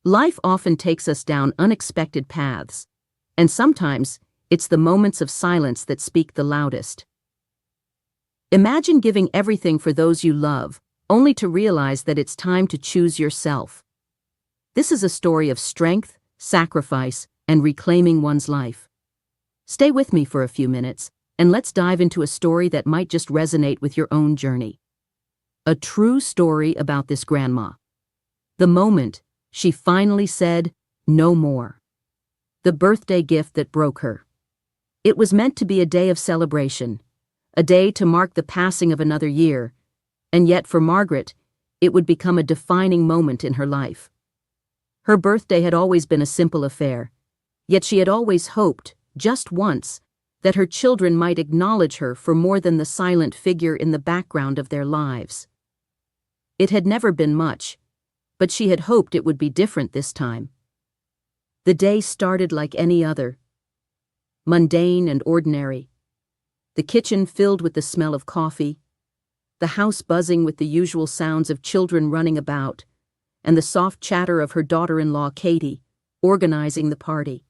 Life often takes us down unexpected paths, and sometimes it's the moments of silence that speak the loudest. Imagine giving everything for those you love, only to realize that it's time to choose yourself. This is a story of strength, sacrifice, and reclaiming one's life. Stay with me for a few minutes, and let's dive into a story that might just resonate with your own journey. A true story about this grandma. The moment she finally said, "No more." The birthday gift that broke her. It was meant to be a day of celebration, a day to mark the passing of another year, and yet for Margaret, it would become a defining moment in her life. Her birthday had always been a simple affair, yet she had always hoped, just once, that her children might acknowledge her for more than the silent figure in the background of their lives. It had never been much, but she had hoped it would be different this time. The day started like any other, mundane and ordinary. The kitchen filled with the smell of coffee, the house buzzing with the usual sounds of children running about, and the soft chatter of her daughter-in-law, Katie, organizing the party.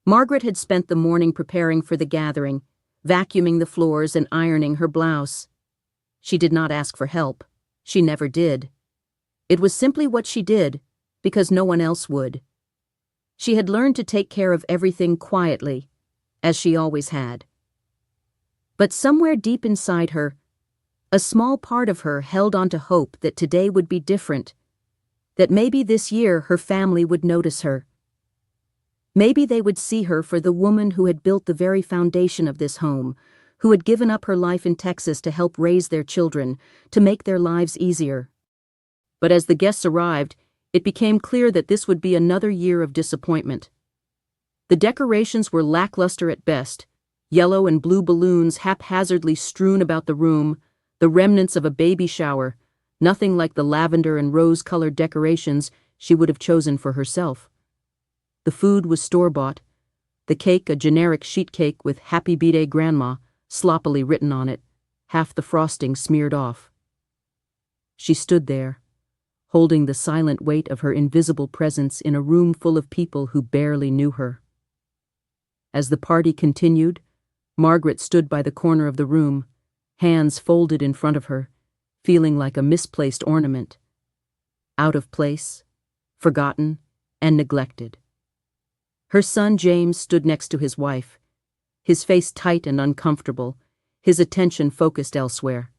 Margaret had spent the morning preparing for the gathering, vacuuming the floors and ironing her blouse. She did not ask for help. She never did. It was simply what she did, because no one else would. She had learned to take care of everything quietly, as she always had. But somewhere deep inside her, a small part of her held on to hope that today would be different, that maybe this year her family would notice her. Maybe they would see her for the woman who had built the very foundation of this home, who had given up her life in Texas to help raise their children, to make their lives easier. But as the guests arrived, it became clear that this would be another year of disappointment. The decorations were lackluster at best, yellow and blue balloons haphazardly strewn about the room, the remnants of a baby shower, nothing like the lavender and rose-colored decorations she would have chosen for herself. The food was store-bought, the cake a generic sheet cake with "Happy B-Day Grandma" sloppily written on it, half the frosting smeared off. She stood there, holding the silent weight of her invisible presence in a room full of people who barely knew her. As the party continued, Margaret stood by the corner of the room, hands folded in front of her, feeling like a misplaced ornament. Out of place, forgotten, and neglected. Her son James stood next to his wife, his face tight and uncomfortable, his attention focused elsewhere.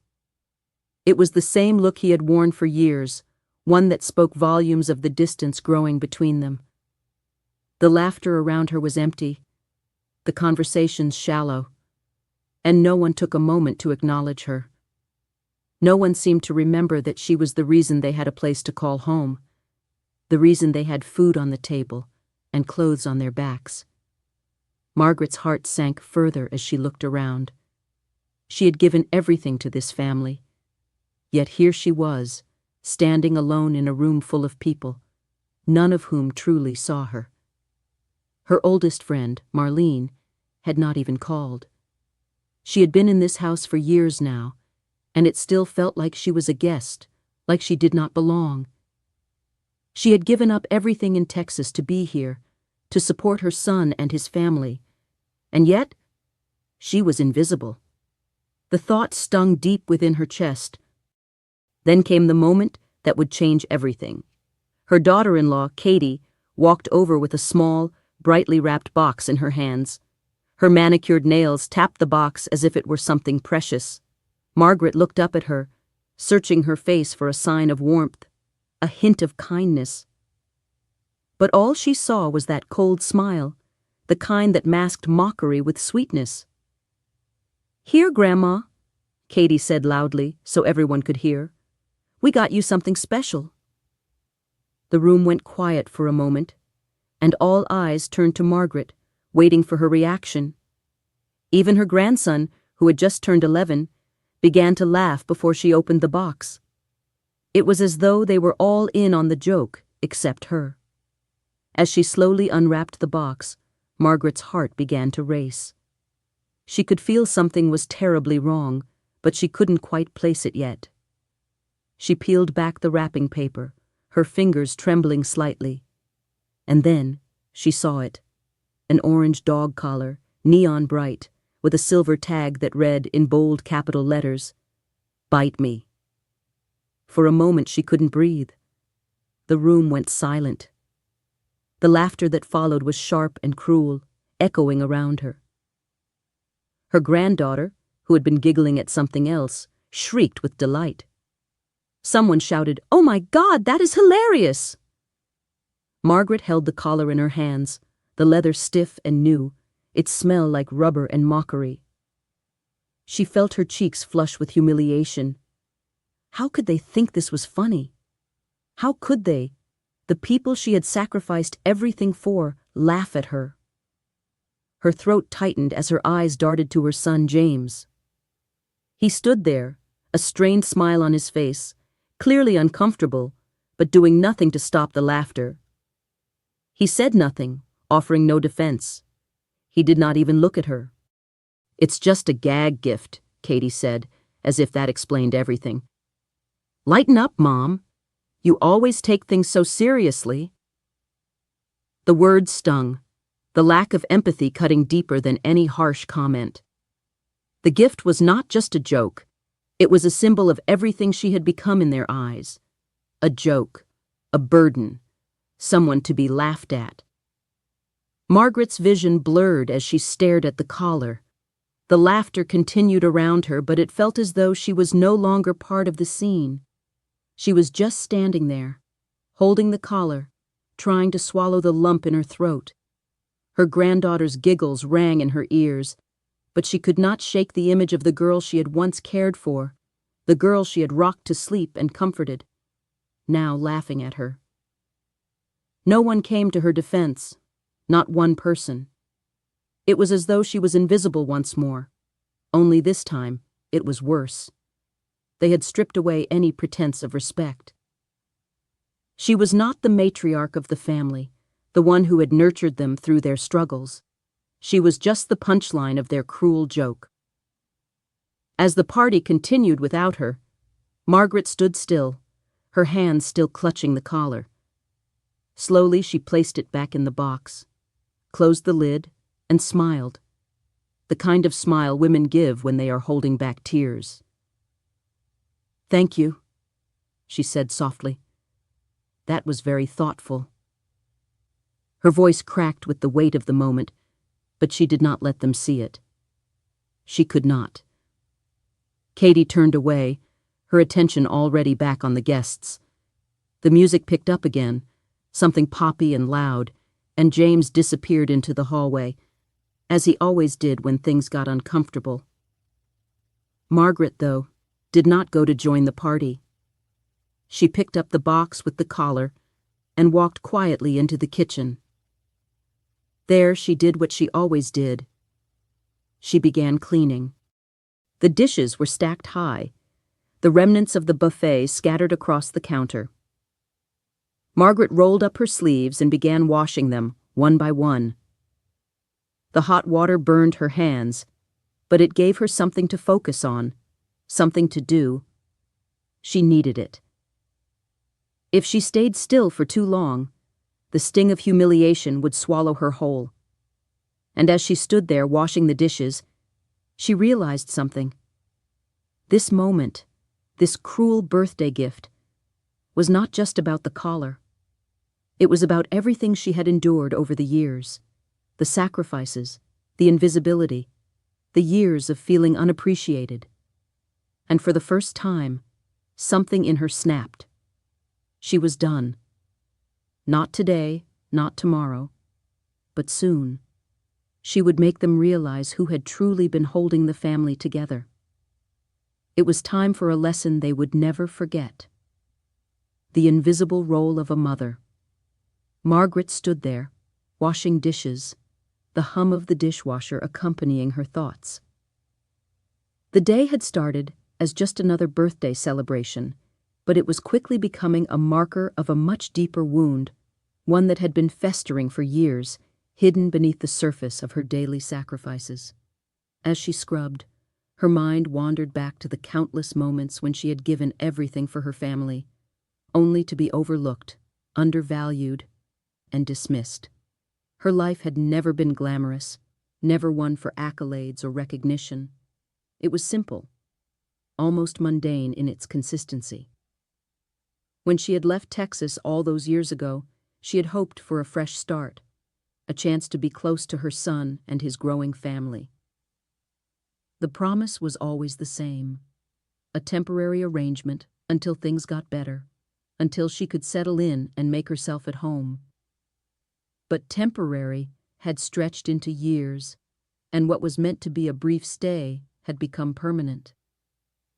It was the same look he had worn for years, one that spoke volumes of the distance growing between them. The laughter around her was empty, the conversations shallow, and no one took a moment to acknowledge her. No one seemed to remember that she was the reason they had a place to call home, the reason they had food on the table and clothes on their backs. Margaret's heart sank further as she looked around. She had given everything to this family, yet here she was, standing alone in a room full of people, none of whom truly saw her. Her oldest friend, Marlene, had not even called. She had been in this house for years now, and it still felt like she was a guest, like she did not belong. She had given up everything in Texas to be here, to support her son and his family, and yet she was invisible. The thought stung deep within her chest. Then came the moment that would change everything. Her daughter-in-law, Katie, walked over with a small, brightly wrapped box in her hands. Her manicured nails tapped the box as if it were something precious. Margaret looked up at her, searching her face for a sign of warmth, a hint of kindness. But all she saw was that cold smile, the kind that masked mockery with sweetness. "Here, Grandma," Katie said loudly so everyone could hear. "We got you something special." The room went quiet for a moment, and all eyes turned to Margaret, waiting for her reaction. Even her grandson, who had just turned 11, began to laugh before she opened the box. It was as though they were all in on the joke, except her. As she slowly unwrapped the box, Margaret's heart began to race. She could feel something was terribly wrong, but she couldn't quite place it yet. She peeled back the wrapping paper, her fingers trembling slightly. And then she saw it. An orange dog collar, neon bright, with a silver tag that read in bold capital letters, "Bite me." For a moment she couldn't breathe. The room went silent. The laughter that followed was sharp and cruel, echoing around her. Her granddaughter, who had been giggling at something else, shrieked with delight. Someone shouted, "Oh my God, that is hilarious!" Margaret held the collar in her hands, the leather stiff and new, its smell like rubber and mockery. She felt her cheeks flush with humiliation. How could they think this was funny? How could they, the people she had sacrificed everything for, laugh at her? Her throat tightened as her eyes darted to her son James. He stood there, a strained smile on his face, clearly uncomfortable, but doing nothing to stop the laughter. He said nothing, offering no defense. He did not even look at her. "It's just a gag gift," Katie said, as if that explained everything. "Lighten up, Mom. You always take things so seriously." The words stung, the lack of empathy cutting deeper than any harsh comment. The gift was not just a joke. It was a symbol of everything she had become in their eyes. A joke, a burden, someone to be laughed at. Margaret's vision blurred as she stared at the collar. The laughter continued around her, but it felt as though she was no longer part of the scene. She was just standing there, holding the collar, trying to swallow the lump in her throat. Her granddaughter's giggles rang in her ears, but she could not shake the image of the girl she had once cared for, the girl she had rocked to sleep and comforted, now laughing at her. No one came to her defense, not one person. It was as though she was invisible once more, only this time it was worse. They had stripped away any pretense of respect. She was not the matriarch of the family, the one who had nurtured them through their struggles. She was just the punchline of their cruel joke. As the party continued without her, Margaret stood still, her hands still clutching the collar. Slowly she placed it back in the box, closed the lid, and smiled. The kind of smile women give when they are holding back tears. "Thank you," she said softly. "That was very thoughtful." Her voice cracked with the weight of the moment, but she did not let them see it. She could not. Katie turned away, her attention already back on the guests. The music picked up again, something poppy and loud, and James disappeared into the hallway, as he always did when things got uncomfortable. Margaret, though, did not go to join the party. She picked up the box with the collar and walked quietly into the kitchen. There she did what she always did. She began cleaning. The dishes were stacked high, the remnants of the buffet scattered across the counter. Margaret rolled up her sleeves and began washing them, one by one. The hot water burned her hands, but it gave her something to focus on, something to do. She needed it. If she stayed still for too long, the sting of humiliation would swallow her whole. And as she stood there washing the dishes, she realized something. This moment, this cruel birthday gift, was not just about the collar. It was about everything she had endured over the years, the sacrifices, the invisibility, the years of feeling unappreciated. And for the first time, something in her snapped. She was done. Not today, not tomorrow, but soon. She would make them realize who had truly been holding the family together. It was time for a lesson they would never forget. The invisible role of a mother. Margaret stood there, washing dishes, the hum of the dishwasher accompanying her thoughts. The day had started as just another birthday celebration, but it was quickly becoming a marker of a much deeper wound, one that had been festering for years, hidden beneath the surface of her daily sacrifices. As she scrubbed, her mind wandered back to the countless moments when she had given everything for her family, only to be overlooked, undervalued, and dismissed. Her life had never been glamorous, never one for accolades or recognition. It was simple, almost mundane in its consistency. When she had left Texas all those years ago, she had hoped for a fresh start, a chance to be close to her son and his growing family. The promise was always the same, a temporary arrangement until things got better, until she could settle in and make herself at home. But temporary had stretched into years, and what was meant to be a brief stay had become permanent.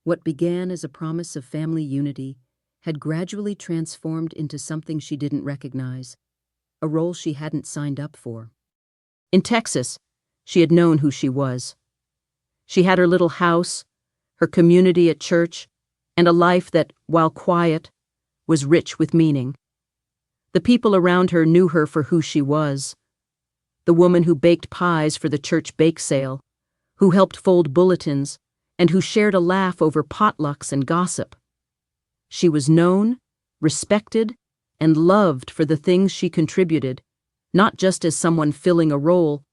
What began as a promise of family unity had gradually transformed into something she didn't recognize, a role she hadn't signed up for. In Texas, she had known who she was. She had her little house, her community at church, and a life that, while quiet, was rich with meaning. The people around her knew her for who she was, the woman who baked pies for the church bake sale, who helped fold bulletins, and who shared a laugh over potlucks and gossip. She was known, respected, and loved for the things she contributed, not just as someone filling a role,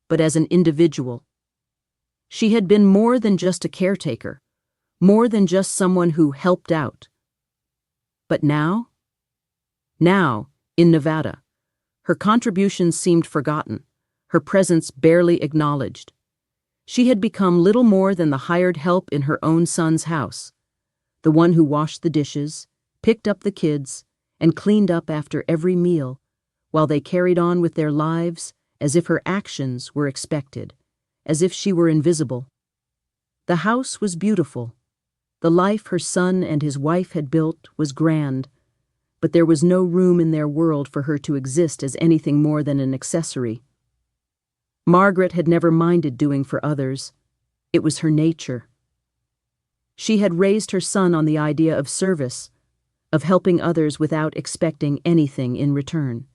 but as an individual. She had been more than just a caretaker, more than just someone who helped out. But now, in Nevada, her contributions seemed forgotten, her presence barely acknowledged. She had become little more than the hired help in her own son's house, the one who washed the dishes, picked up the kids, and cleaned up after every meal, while they carried on with their lives as if her actions were expected, as if she were invisible. The house was beautiful. The life her son and his wife had built was grand, but there was no room in their world for her to exist as anything more than an accessory. Margaret had never minded doing for others. It was her nature. She had raised her son on the idea of service, of helping others without expecting anything in return.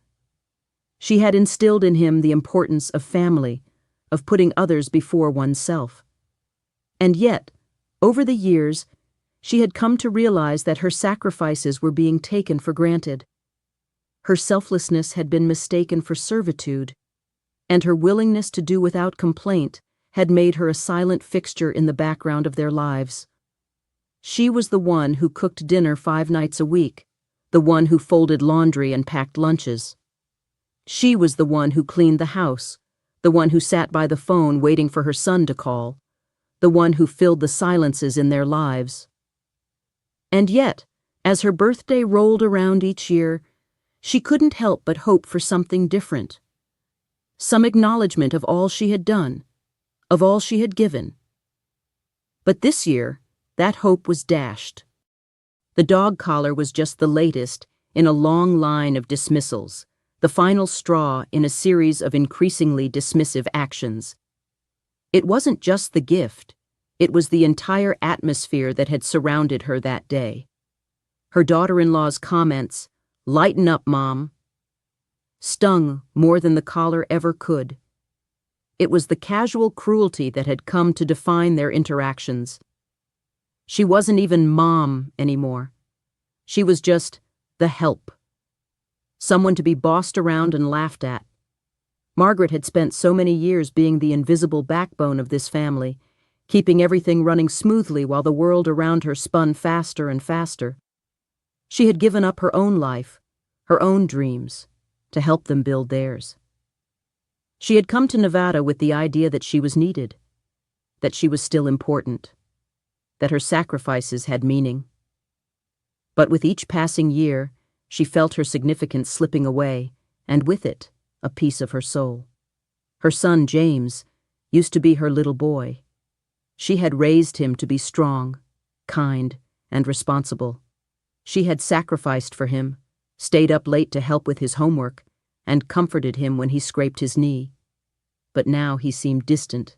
She had instilled in him the importance of family, of putting others before oneself. And yet, over the years, she had come to realize that her sacrifices were being taken for granted. Her selflessness had been mistaken for servitude, and her willingness to do without complaint had made her a silent fixture in the background of their lives. She was the one who cooked dinner 5 nights a week, the one who folded laundry and packed lunches. She was the one who cleaned the house, the one who sat by the phone waiting for her son to call, the one who filled the silences in their lives. And yet, as her birthday rolled around each year, she couldn't help but hope for something different. Some acknowledgement of all she had done, of all she had given. But this year, that hope was dashed. The dog collar was just the latest in a long line of dismissals, the final straw in a series of increasingly dismissive actions. It wasn't just the gift, it was the entire atmosphere that had surrounded her that day. Her daughter-in-law's comments, "Lighten up, Mom," stung more than the collar ever could. It was the casual cruelty that had come to define their interactions. She wasn't even Mom anymore. She was just the help. Someone to be bossed around and laughed at. Margaret had spent so many years being the invisible backbone of this family, keeping everything running smoothly while the world around her spun faster and faster. She had given up her own life, her own dreams, to help them build theirs. She had come to Nevada with the idea that she was needed, that she was still important, that her sacrifices had meaning. But with each passing year, she felt her significance slipping away, and with it, a piece of her soul. Her son, James, used to be her little boy. She had raised him to be strong, kind, and responsible. She had sacrificed for him, stayed up late to help with his homework, and comforted him when he scraped his knee. But now he seemed distant,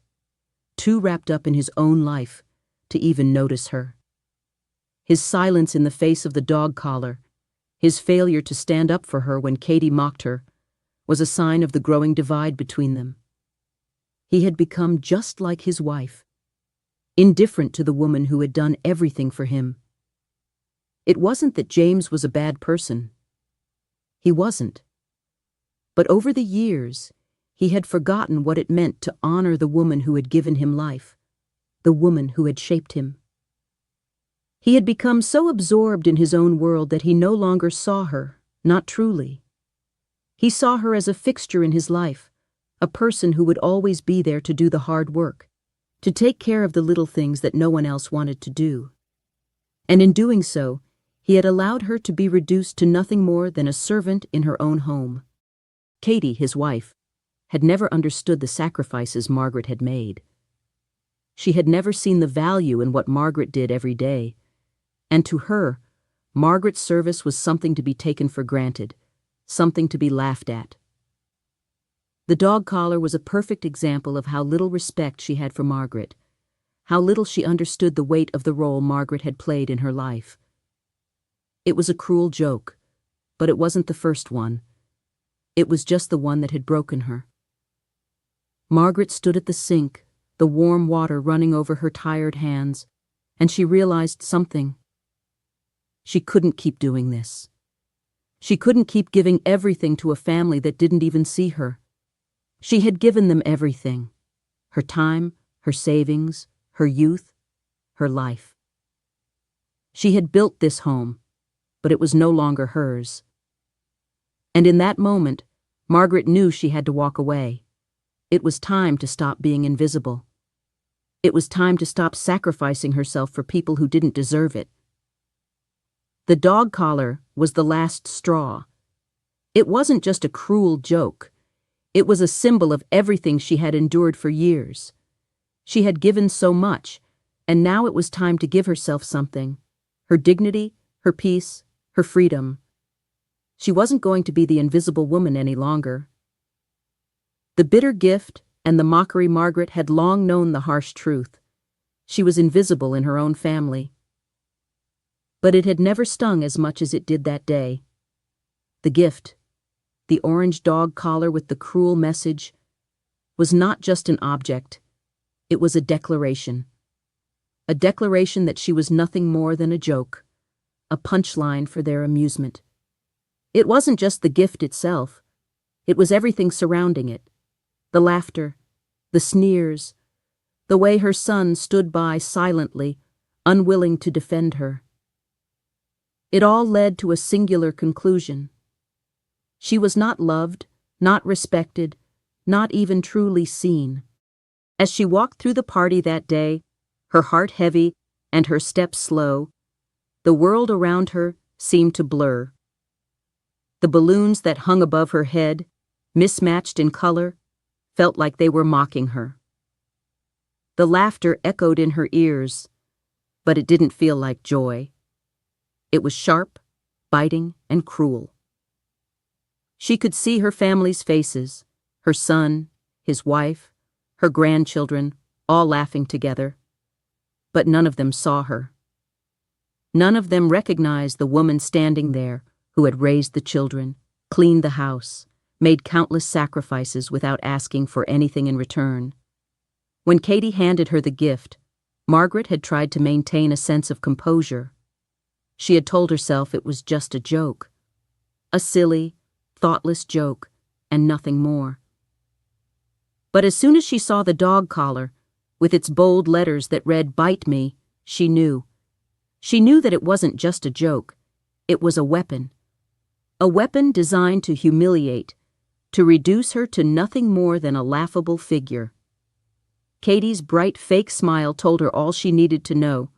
too wrapped up in his own life to even notice her. His silence in the face of the dog collar, his failure to stand up for her when Katie mocked her, was a sign of the growing divide between them. He had become just like his wife, indifferent to the woman who had done everything for him. It wasn't that James was a bad person. He wasn't. But over the years, he had forgotten what it meant to honor the woman who had given him life, the woman who had shaped him. He had become so absorbed in his own world that he no longer saw her, not truly. He saw her as a fixture in his life, a person who would always be there to do the hard work, to take care of the little things that no one else wanted to do. And in doing so, he had allowed her to be reduced to nothing more than a servant in her own home. Katie, his wife, had never understood the sacrifices Margaret had made. She had never seen the value in what Margaret did every day, and to her, Margaret's service was something to be taken for granted, something to be laughed at. The dog collar was a perfect example of how little respect she had for Margaret, how little she understood the weight of the role Margaret had played in her life. It was a cruel joke, but it wasn't the first one. It was just the one that had broken her. Margaret stood at the sink, the warm water running over her tired hands, and she realized something. She couldn't keep doing this. She couldn't keep giving everything to a family that didn't even see her. She had given them everything: her time, her savings, her youth, her life. She had built this home, but it was no longer hers. And in that moment, Margaret knew she had to walk away. It was time to stop being invisible. It was time to stop sacrificing herself for people who didn't deserve it. The dog collar was the last straw. It wasn't just a cruel joke. It was a symbol of everything she had endured for years. She had given so much, and now it was time to give herself something: her dignity, her peace, her freedom. She wasn't going to be the invisible woman any longer. The bitter gift and the mockery Margaret had long known the harsh truth. She was invisible in her own family. But it had never stung as much as it did that day. The gift, the orange dog collar with the cruel message, was not just an object. It was a declaration. A declaration that she was nothing more than a joke, a punchline for their amusement. It wasn't just the gift itself. It was everything surrounding it. The laughter, the sneers, the way her son stood by silently, unwilling to defend her. It all led to a singular conclusion. She was not loved, not respected, not even truly seen. As she walked through the party that day, her heart heavy and her steps slow, the world around her seemed to blur. The balloons that hung above her head, mismatched in color, felt like they were mocking her. The laughter echoed in her ears, but it didn't feel like joy. It was sharp, biting, and cruel. She could see her family's faces, her son, his wife, her grandchildren, all laughing together. But none of them saw her. None of them recognized the woman standing there who had raised the children, cleaned the house, made countless sacrifices without asking for anything in return. When Katie handed her the gift, Margaret had tried to maintain a sense of composure. She had told herself it was just a joke. A silly, thoughtless joke, and nothing more. But as soon as she saw the dog collar, with its bold letters that read, "Bite me," she knew. She knew that it wasn't just a joke. It was a weapon. A weapon designed to humiliate, to reduce her to nothing more than a laughable figure. Katie's bright fake smile told her all she needed to know.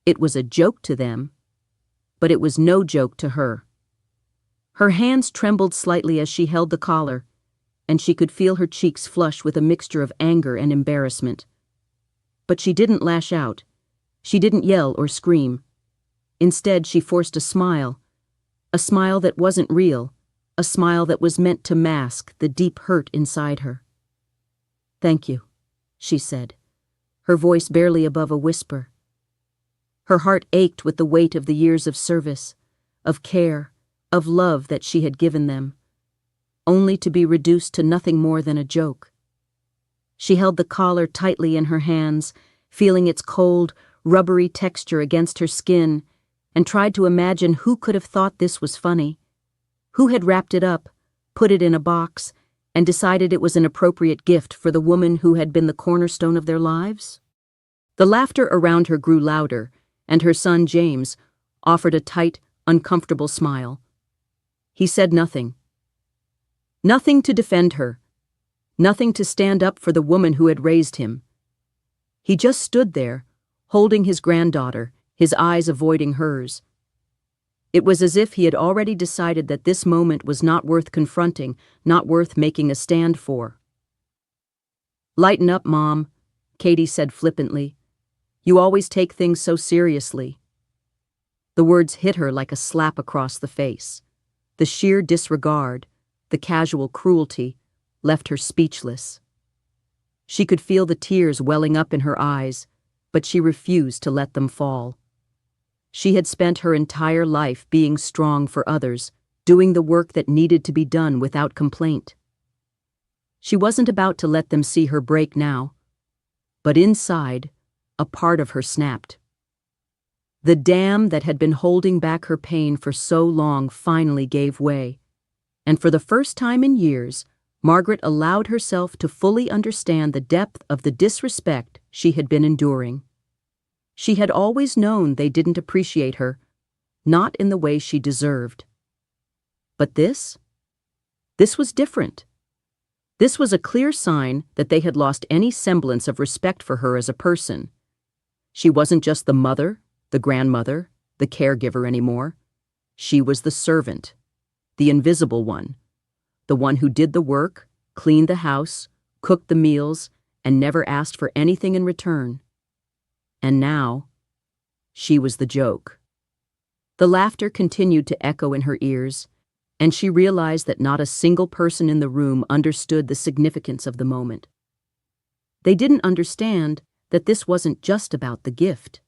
It was a joke to them, but it was no joke to her. Her hands trembled slightly as she held the collar, and she could feel her cheeks flush with a mixture of anger and embarrassment. But she didn't lash out. She didn't yell or scream. Instead, she forced a smile that wasn't real, a smile that was meant to mask the deep hurt inside her. "Thank you," she said, her voice barely above a whisper. Her heart ached with the weight of the years of service, of care, of love that she had given them, only to be reduced to nothing more than a joke. She held the collar tightly in her hands, feeling its cold, rubbery texture against her skin, and tried to imagine who could have thought this was funny, who had wrapped it up, put it in a box, and decided it was an appropriate gift for the woman who had been the cornerstone of their lives. The laughter around her grew louder, and her son James offered a tight, uncomfortable smile. He said nothing. Nothing to defend her. Nothing to stand up for the woman who had raised him. He just stood there, holding his granddaughter, his eyes avoiding hers. It was as if he had already decided that this moment was not worth confronting, not worth making a stand for. "Lighten up, Mom," Katie said flippantly. "You always take things so seriously." The words hit her like a slap across the face. The sheer disregard, the casual cruelty, left her speechless. She could feel the tears welling up in her eyes, but she refused to let them fall. She had spent her entire life being strong for others, doing the work that needed to be done without complaint. She wasn't about to let them see her break now, but inside, a part of her snapped. The dam that had been holding back her pain for so long finally gave way, and for the first time in years, Margaret allowed herself to fully understand the depth of the disrespect she had been enduring. She had always known they didn't appreciate her, not in the way she deserved. But this was different. This was a clear sign that they had lost any semblance of respect for her as a person. She wasn't just the mother, the grandmother, the caregiver anymore. She was the servant, the invisible one, the one who did the work, cleaned the house, cooked the meals, and never asked for anything in return. And now, she was the joke. The laughter continued to echo in her ears, and she realized that not a single person in the room understood the significance of the moment. They didn't understand that this wasn't just about the gift.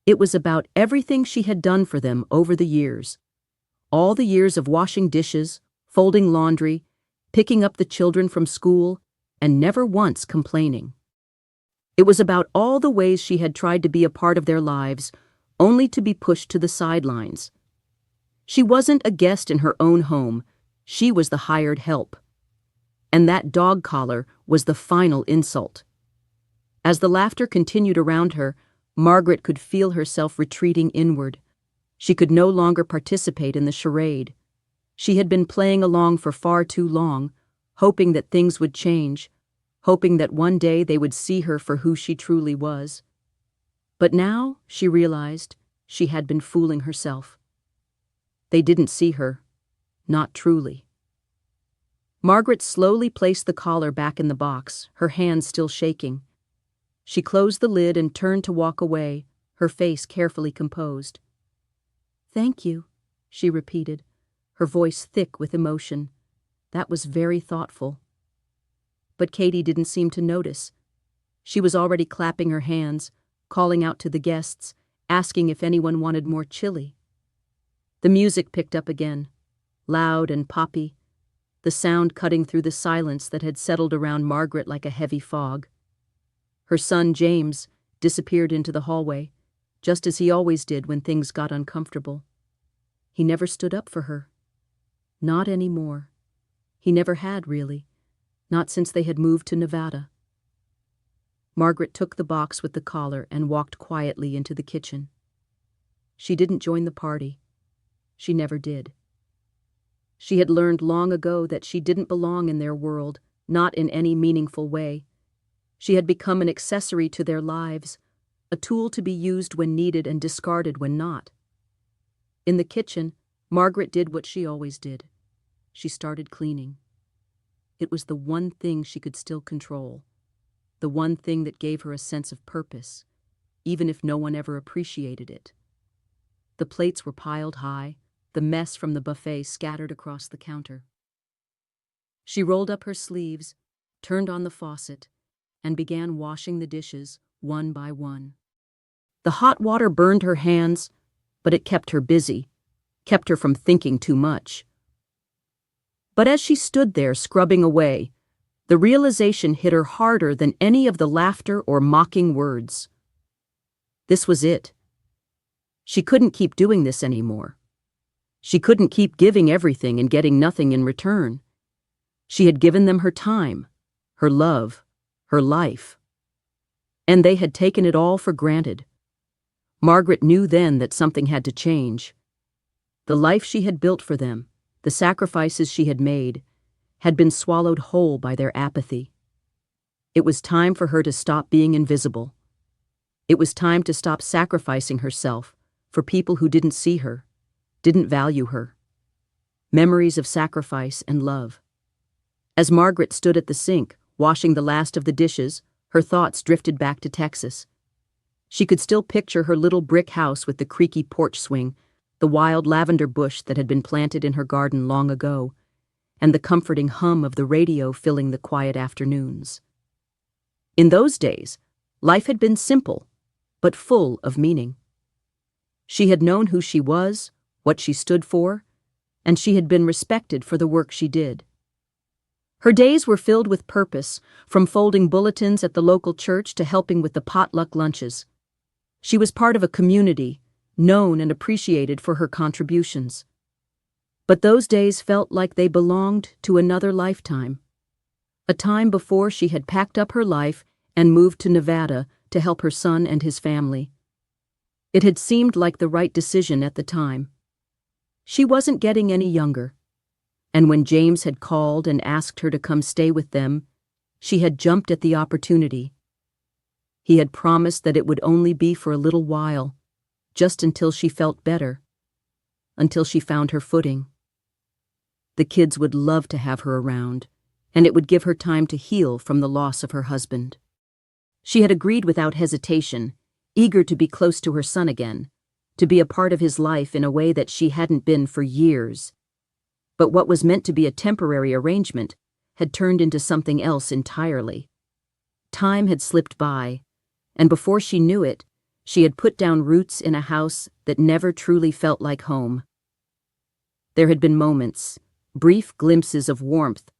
It was about everything she had done for them over the years. All the years of washing dishes, folding laundry, picking up the children from school, and never once complaining. It was about all the ways she had tried to be a part of their lives, only to be pushed to the sidelines. She wasn't a guest in her own home, she was the hired help. And that dog collar was the final insult. As the laughter continued around her, Margaret could feel herself retreating inward. She could no longer participate in the charade. She had been playing along for far too long, hoping that things would change, hoping that one day they would see her for who she truly was. But now, she realized, she had been fooling herself. They didn't see her, not truly. Margaret slowly placed the collar back in the box, her hands still shaking. She closed the lid and turned to walk away, her face carefully composed. "Thank you," she repeated, her voice thick with emotion. That was very thoughtful. But Katie didn't seem to notice. She was already clapping her hands, calling out to the guests, asking if anyone wanted more chili. The music picked up again, loud and poppy, the sound cutting through the silence that had settled around Margaret like a heavy fog. Her son, James, disappeared into the hallway, just as he always did when things got uncomfortable. He never stood up for her. Not anymore. He never had, really. Not since they had moved to Nevada. Margaret took the box with the collar and walked quietly into the kitchen. She didn't join the party. She never did. She had learned long ago that she didn't belong in their world, not in any meaningful way. She had become an accessory to their lives, a tool to be used when needed and discarded when not. In the kitchen, Margaret did what she always did. She started cleaning. It was the one thing she could still control, the one thing that gave her a sense of purpose, even if no one ever appreciated it. The plates were piled high, the mess from the buffet scattered across the counter. She rolled up her sleeves, turned on the faucet, and began washing the dishes one by one. The hot water burned her hands, but it kept her busy, kept her from thinking too much. But as she stood there scrubbing away, the realization hit her harder than any of the laughter or mocking words. This was it. She couldn't keep doing this anymore. She couldn't keep giving everything and getting nothing in return. She had given them her time, her love, her life. And they had taken it all for granted. Margaret knew then that something had to change. The life she had built for them, the sacrifices she had made, had been swallowed whole by their apathy. It was time for her to stop being invisible. It was time to stop sacrificing herself for people who didn't see her, didn't value her. Memories of sacrifice and love. As Margaret stood at the sink, washing the last of the dishes, her thoughts drifted back to Texas. She could still picture her little brick house with the creaky porch swing, the wild lavender bush that had been planted in her garden long ago, and the comforting hum of the radio filling the quiet afternoons. In those days, life had been simple, but full of meaning. She had known who she was, what she stood for, and she had been respected for the work she did. Her days were filled with purpose, from folding bulletins at the local church to helping with the potluck lunches. She was part of a community, known and appreciated for her contributions. But those days felt like they belonged to another lifetime. A time before she had packed up her life and moved to Nevada to help her son and his family. It had seemed like the right decision at the time. She wasn't getting any younger, and when James had called and asked her to come stay with them, she had jumped at the opportunity. He had promised that it would only be for a little while, just until she felt better, until she found her footing. The kids would love to have her around, and it would give her time to heal from the loss of her husband. She had agreed without hesitation, eager to be close to her son again, to be a part of his life in a way that she hadn't been for years. But what was meant to be a temporary arrangement had turned into something else entirely. Time had slipped by, and before she knew it, she had put down roots in a house that never truly felt like home. There had been moments, brief glimpses of warmth,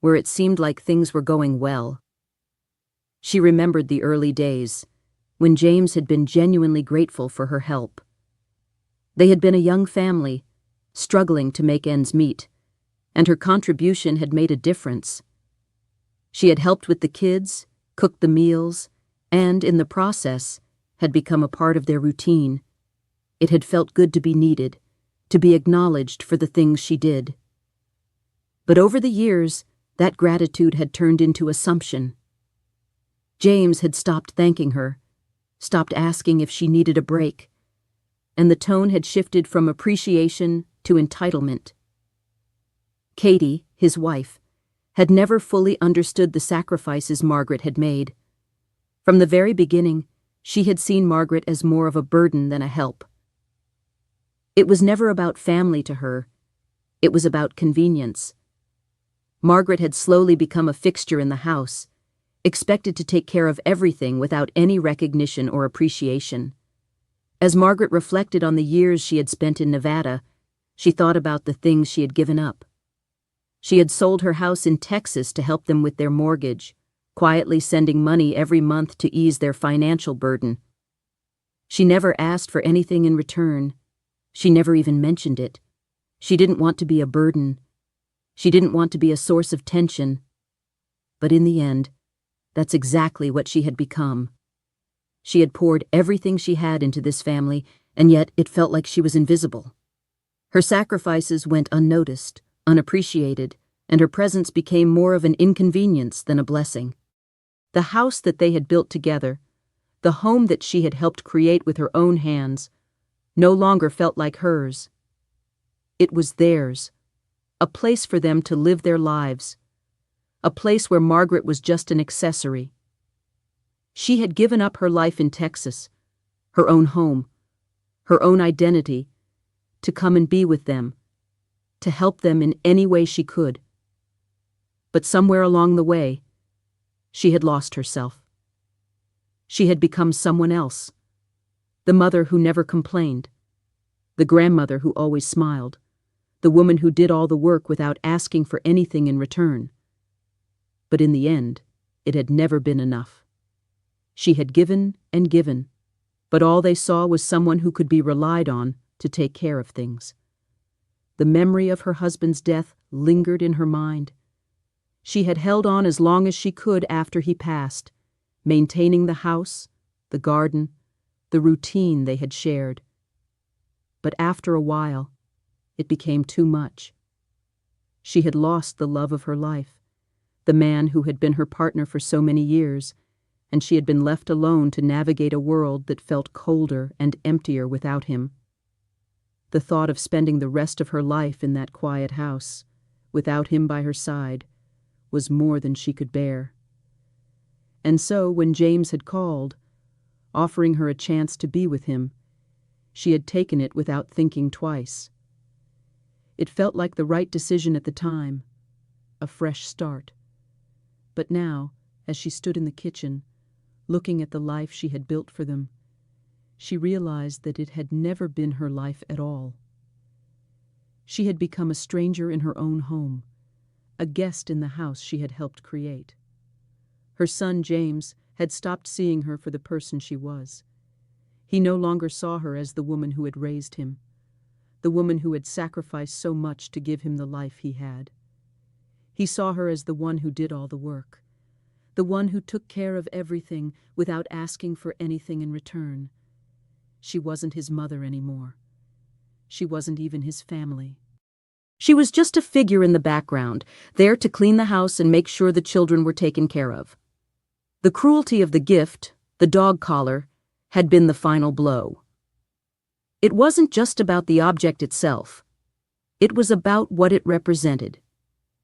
where it seemed like things were going well. She remembered the early days, when James had been genuinely grateful for her help. They had been a young family, struggling to make ends meet, and her contribution had made a difference. She had helped with the kids, cooked the meals, and, in the process, had become a part of their routine. It had felt good to be needed, to be acknowledged for the things she did. But over the years, that gratitude had turned into assumption. James had stopped thanking her, stopped asking if she needed a break, and the tone had shifted from appreciation to entitlement. Katie, his wife, had never fully understood the sacrifices Margaret had made. From the very beginning, she had seen Margaret as more of a burden than a help. It was never about family to her. It was about convenience. Margaret had slowly become a fixture in the house, expected to take care of everything without any recognition or appreciation. As Margaret reflected on the years she had spent in Nevada, she thought about the things she had given up. She had sold her house in Texas to help them with their mortgage, quietly sending money every month to ease their financial burden. She never asked for anything in return. She never even mentioned it. She didn't want to be a burden. She didn't want to be a source of tension. But in the end, that's exactly what she had become. She had poured everything she had into this family, and yet it felt like she was invisible. Her sacrifices went unnoticed, unappreciated, and her presence became more of an inconvenience than a blessing. The house that they had built together, the home that she had helped create with her own hands, no longer felt like hers. It was theirs, a place for them to live their lives, a place where Margaret was just an accessory. She had given up her life in Texas, her own home, her own identity, to come and be with them, to help them in any way she could. But somewhere along the way, she had lost herself. She had become someone else, the mother who never complained, the grandmother who always smiled, the woman who did all the work without asking for anything in return. But in the end, it had never been enough. She had given and given, but all they saw was someone who could be relied on to take care of things. The memory of her husband's death lingered in her mind. She had held on as long as she could after he passed, maintaining the house, the garden, the routine they had shared. But after a while, it became too much. She had lost the love of her life, the man who had been her partner for so many years, and she had been left alone to navigate a world that felt colder and emptier without him. The thought of spending the rest of her life in that quiet house, without him by her side, was more than she could bear. And so, when James had called, offering her a chance to be with him, she had taken it without thinking twice. It felt like the right decision at the time, a fresh start. But now, as she stood in the kitchen, looking at the life she had built for them, she realized that it had never been her life at all. She had become a stranger in her own home, a guest in the house she had helped create. Her son, James, had stopped seeing her for the person she was. He no longer saw her as the woman who had raised him, the woman who had sacrificed so much to give him the life he had. He saw her as the one who did all the work, the one who took care of everything without asking for anything in return. She wasn't his mother anymore. She wasn't even his family. She was just a figure in the background, there to clean the house and make sure the children were taken care of. The cruelty of the gift, the dog collar, had been the final blow. It wasn't just about the object itself. It was about what it represented.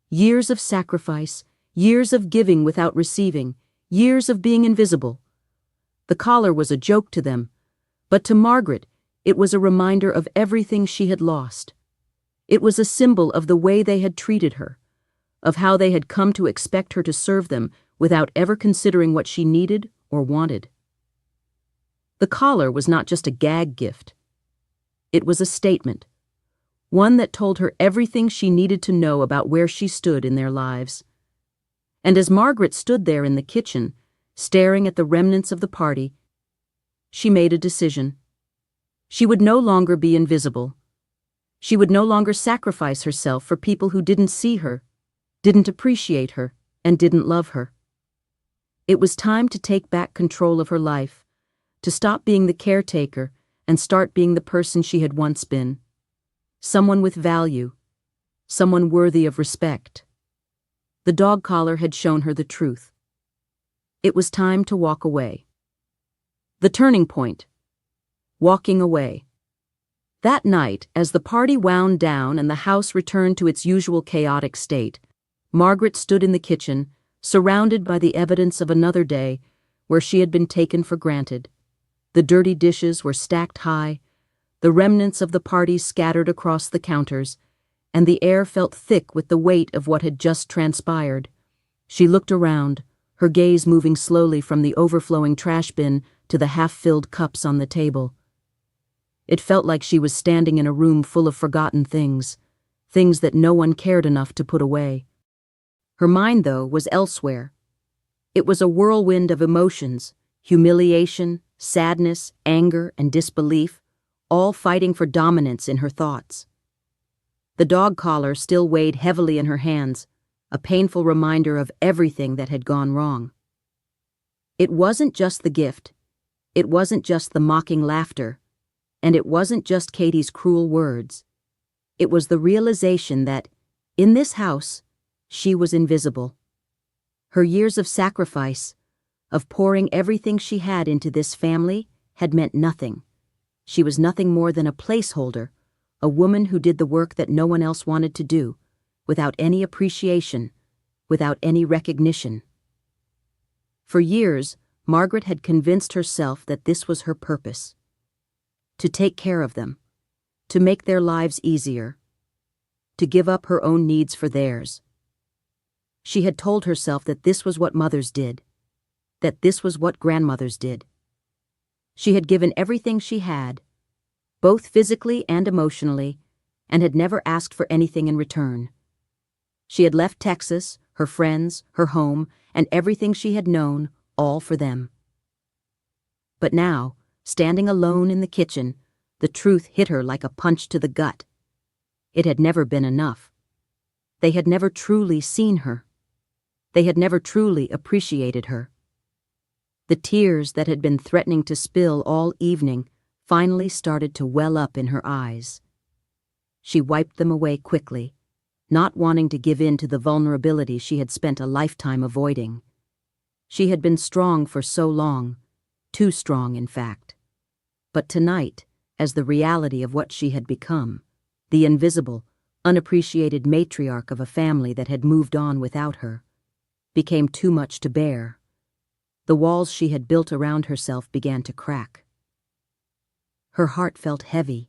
Years of sacrifice, years of giving without receiving, years of being invisible. The collar was a joke to them, but to Margaret, it was a reminder of everything she had lost. It was a symbol of the way they had treated her, of how they had come to expect her to serve them without ever considering what she needed or wanted. The collar was not just a gag gift. It was a statement, one that told her everything she needed to know about where she stood in their lives. And as Margaret stood there in the kitchen, staring at the remnants of the party, she made a decision. She would no longer be invisible. She would no longer sacrifice herself for people who didn't see her, didn't appreciate her, and didn't love her. It was time to take back control of her life, to stop being the caretaker and start being the person she had once been. Someone with value, someone worthy of respect. The dog collar had shown her the truth. It was time to walk away. The turning point. Walking away. That night, as the party wound down and the house returned to its usual chaotic state, Margaret stood in the kitchen, surrounded by the evidence of another day where she had been taken for granted. The dirty dishes were stacked high, the remnants of the party scattered across the counters, and the air felt thick with the weight of what had just transpired. She looked around, her gaze moving slowly from the overflowing trash bin to the half-filled cups on the table. It felt like she was standing in a room full of forgotten things, things that no one cared enough to put away. Her mind, though, was elsewhere. It was a whirlwind of emotions, humiliation, sadness, anger, and disbelief, all fighting for dominance in her thoughts. The dog collar still weighed heavily in her hands, a painful reminder of everything that had gone wrong. It wasn't just the gift. It wasn't just the mocking laughter. And it wasn't just Katie's cruel words. It was the realization that, in this house, she was invisible. Her years of sacrifice, of pouring everything she had into this family, had meant nothing. She was nothing more than a placeholder, a woman who did the work that no one else wanted to do, without any appreciation, without any recognition. For years, Margaret had convinced herself that this was her purpose. To take care of them, to make their lives easier, to give up her own needs for theirs. She had told herself that this was what mothers did, that this was what grandmothers did. She had given everything she had, both physically and emotionally, and had never asked for anything in return. She had left Texas, her friends, her home, and everything she had known, all for them. But now, standing alone in the kitchen, the truth hit her like a punch to the gut. It had never been enough. They had never truly seen her. They had never truly appreciated her. The tears that had been threatening to spill all evening finally started to well up in her eyes. She wiped them away quickly, not wanting to give in to the vulnerability she had spent a lifetime avoiding. She had been strong for so long, too strong in fact. But tonight, as the reality of what she had become, the invisible, unappreciated matriarch of a family that had moved on without her, became too much to bear. The walls she had built around herself began to crack. Her heart felt heavy,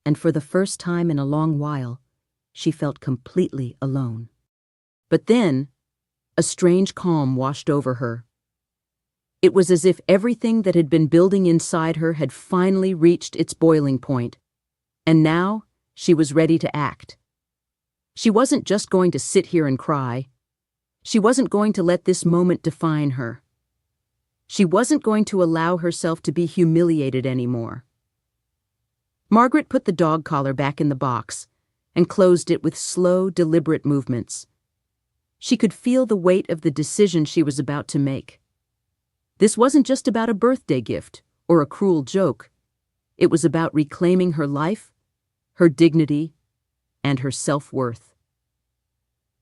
and for the first time in a long while, she felt completely alone. But then, a strange calm washed over her. It was as if everything that had been building inside her had finally reached its boiling point, and now she was ready to act. She wasn't just going to sit here and cry. She wasn't going to let this moment define her. She wasn't going to allow herself to be humiliated anymore. Margaret put the dog collar back in the box and closed it with slow, deliberate movements. She could feel the weight of the decision she was about to make. This wasn't just about a birthday gift or a cruel joke. It was about reclaiming her life, her dignity, and her self-worth.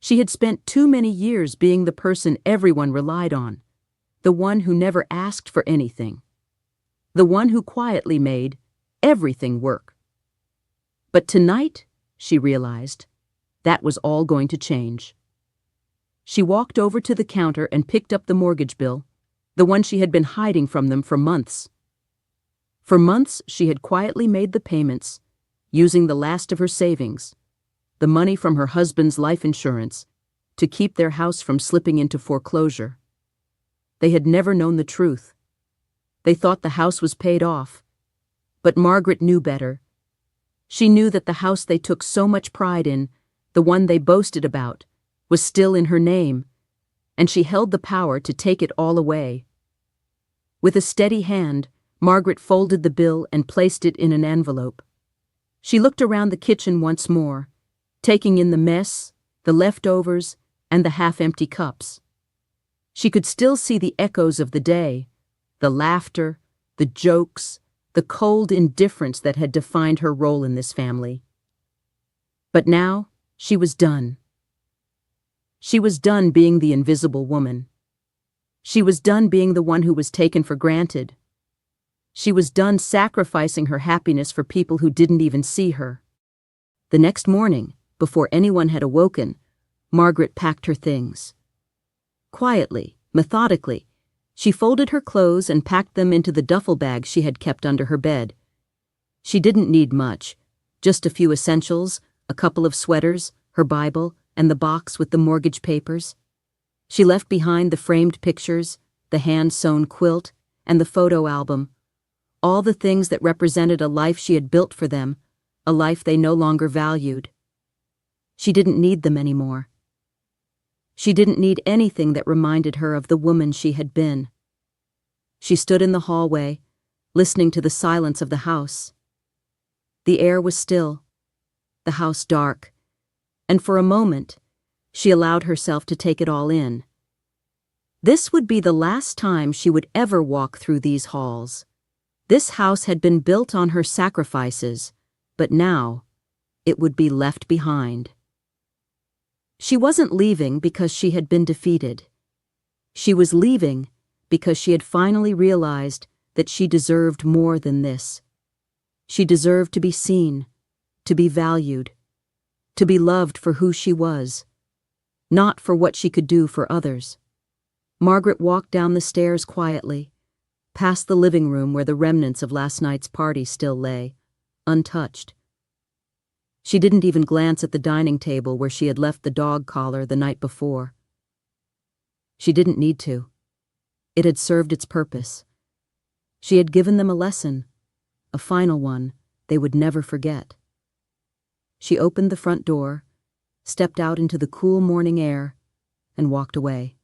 She had spent too many years being the person everyone relied on, the one who never asked for anything, the one who quietly made everything work. But tonight, she realized, that was all going to change. She walked over to the counter and picked up the mortgage bill, the one she had been hiding from them for months. For months, she had quietly made the payments, using the last of her savings, the money from her husband's life insurance, to keep their house from slipping into foreclosure. They had never known the truth. They thought the house was paid off. But Margaret knew better. She knew that the house they took so much pride in, the one they boasted about, was still in her name, and she held the power to take it all away. With a steady hand, Margaret folded the bill and placed it in an envelope. She looked around the kitchen once more, taking in the mess, the leftovers, and the half-empty cups. She could still see the echoes of the day, the laughter, the jokes, the cold indifference that had defined her role in this family. But now, she was done. She was done being the invisible woman. She was done being the one who was taken for granted. She was done sacrificing her happiness for people who didn't even see her. The next morning, before anyone had awoken, Margaret packed her things. Quietly, methodically, she folded her clothes and packed them into the duffel bag she had kept under her bed. She didn't need much, just a few essentials, a couple of sweaters, her Bible, and the box with the mortgage papers. She left behind the framed pictures, the hand-sewn quilt, and the photo album, all the things that represented a life she had built for them, a life they no longer valued. She didn't need them anymore. She didn't need anything that reminded her of the woman she had been. She stood in the hallway, listening to the silence of the house. The air was still, the house dark, and for a moment, she allowed herself to take it all in. This would be the last time she would ever walk through these halls. This house had been built on her sacrifices, but now it would be left behind. She wasn't leaving because she had been defeated. She was leaving because she had finally realized that she deserved more than this. She deserved to be seen, to be valued, to be loved for who she was, not for what she could do for others. Margaret walked down the stairs quietly, past the living room where the remnants of last night's party still lay, untouched. She didn't even glance at the dining table where she had left the dog collar the night before. She didn't need to. It had served its purpose. She had given them a lesson, a final one they would never forget. She opened the front door, stepped out into the cool morning air, and walked away.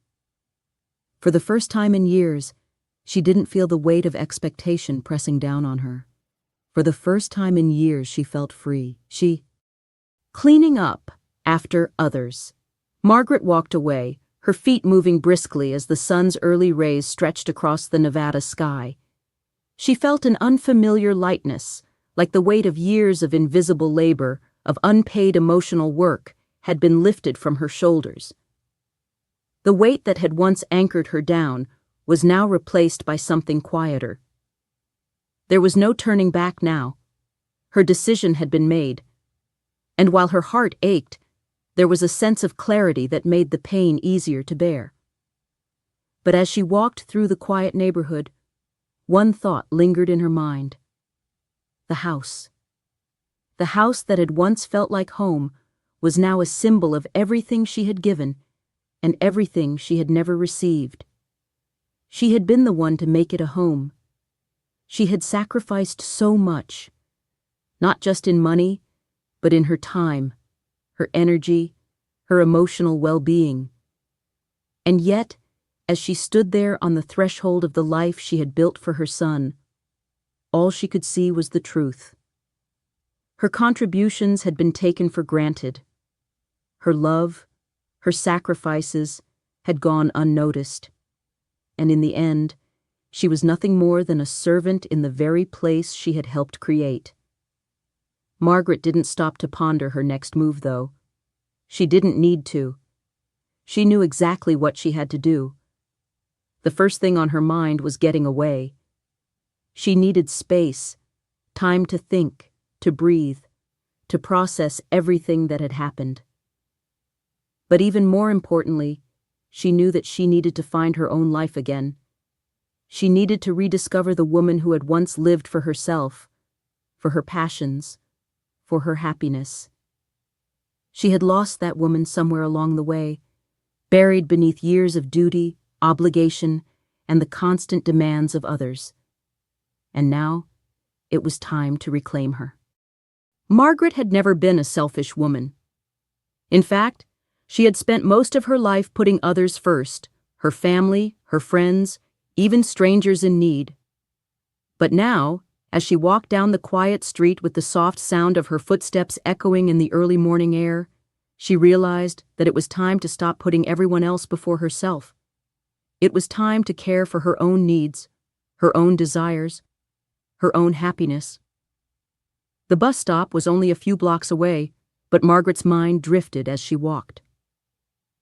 For the first time in years, She didn't feel the weight of expectation pressing down on her. For the first time in years, she felt free. Cleaning up after others. Margaret walked away, her feet moving briskly as the sun's early rays stretched across the Nevada sky. She felt an unfamiliar lightness, like the weight of years of invisible labor, of unpaid emotional work, had been lifted from her shoulders. The weight that had once anchored her down was now replaced by something quieter. There was no turning back now. Her decision had been made, and while her heart ached, there was a sense of clarity that made the pain easier to bear. But as she walked through the quiet neighborhood, one thought lingered in her mind. The house. The house that had once felt like home was now a symbol of everything she had given and everything she had never received. She had been the one to make it a home. She had sacrificed so much, not just in money, but in her time, her energy, her emotional well-being. And yet, as she stood there on the threshold of the life she had built for her son, all she could see was the truth. Her contributions had been taken for granted. Her love, her sacrifices, had gone unnoticed. And in the end, she was nothing more than a servant in the very place she had helped create. Margaret didn't stop to ponder her next move, though. She didn't need to. She knew exactly what she had to do. The first thing on her mind was getting away. She needed space, time to think, to breathe, to process everything that had happened. But even more importantly, she knew that she needed to find her own life again. She needed to rediscover the woman who had once lived for herself, for her passions, for her happiness. She had lost that woman somewhere along the way, buried beneath years of duty, obligation, and the constant demands of others. And now, it was time to reclaim her. Margaret had never been a selfish woman. In fact, she had spent most of her life putting others first, her family, her friends, even strangers in need. But now, as she walked down the quiet street with the soft sound of her footsteps echoing in the early morning air, she realized that it was time to stop putting everyone else before herself. It was time to care for her own needs, her own desires, her own happiness. The bus stop was only a few blocks away, but Margaret's mind drifted as she walked.